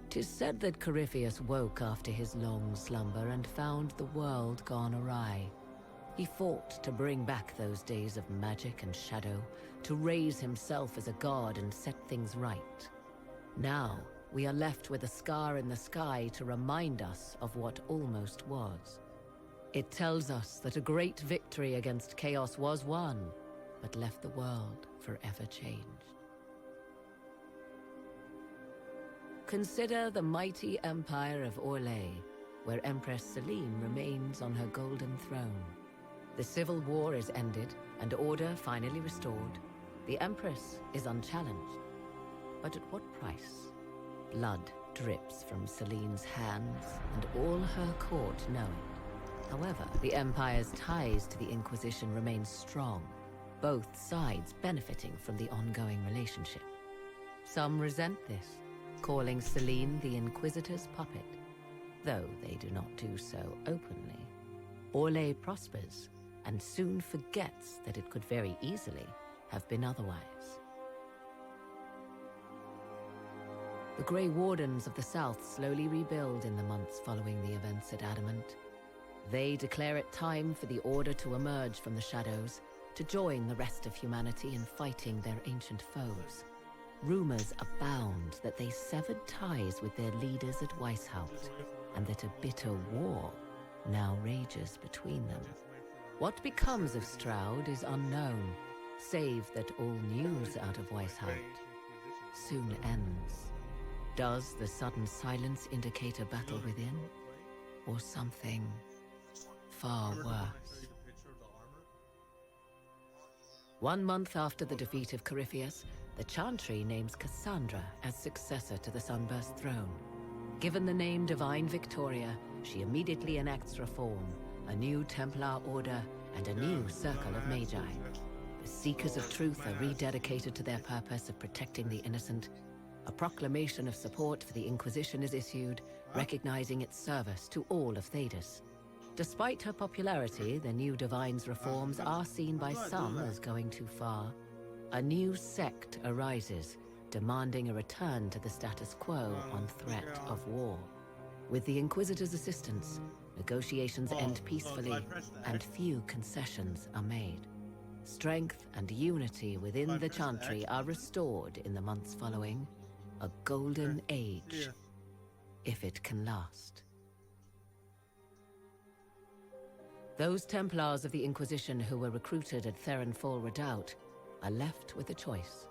'Tis said that Corypheus woke after his long slumber and found the world gone awry. He fought to bring back those days of magic and shadow, to raise himself as a god and set things right. Now, we are left with a scar in the sky to remind us of what almost was. It tells us that a great victory against chaos was won, but left the world forever changed. Consider the mighty empire of Orlais, where Empress Celine remains on her golden throne. The civil war is ended, and order finally restored. The Empress is unchallenged. But at what price? Blood drips from Celine's hands, and all her court know it. However, the Empire's ties to the Inquisition remain strong, both sides benefiting from the ongoing relationship. Some resent this, calling Celine the Inquisitor's puppet, though they do not do so openly. Orlais prospers, and soon forgets that it could very easily have been otherwise. The Grey Wardens of the South slowly rebuild in the months following the events at Adamant. They declare it time for the Order to emerge from the shadows, to join the rest of humanity in fighting their ancient foes. Rumors abound that they severed ties with their leaders at Weishaupt, and that a bitter war now rages between them. What becomes of Stroud is unknown, save that all news out of Weishaupt soon ends. Does the sudden silence indicate a battle within, or something far worse? 1 month after the defeat of Corypheus, the Chantry names Cassandra as successor to the Sunburst throne. Given the name Divine Victoria, she immediately enacts reform, a new Templar order, and a new circle of Magi. The Seekers of Truth are rededicated to their purpose of protecting the innocent. A proclamation of support for the Inquisition is issued, recognizing its service to all of Thedas. Despite her popularity, the new Divine's reforms are seen by some as going too far. A new sect arises, demanding a return to the status quo on threat of war. With the Inquisitor's assistance, negotiations end peacefully, and few concessions are made. Strength and unity within the Chantry are restored in the months following. A golden age, if it can last. Those Templars of the Inquisition who were recruited at Therenfall Redoubt are left with a choice.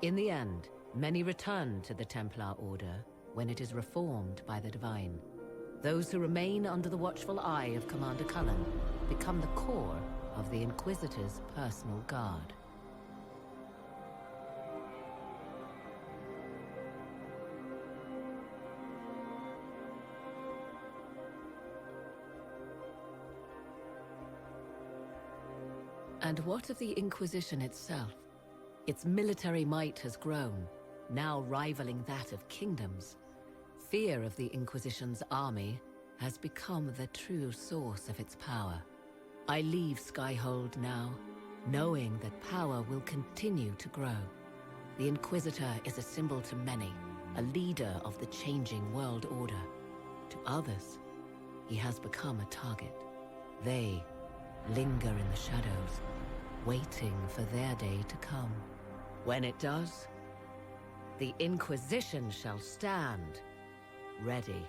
In the end, many return to the Templar Order when it is reformed by the Divine. Those who remain under the watchful eye of Commander Cullen become the core of the Inquisitor's personal guard. And what of the Inquisition itself? Its military might has grown, now rivaling that of kingdoms. Fear of the Inquisition's army has become the true source of its power. I leave Skyhold now, knowing that power will continue to grow. The Inquisitor is a symbol to many, a leader of the changing world order. To others, he has become a target. They linger in the shadows, waiting for their day to come. When it does, the Inquisition shall stand, ready.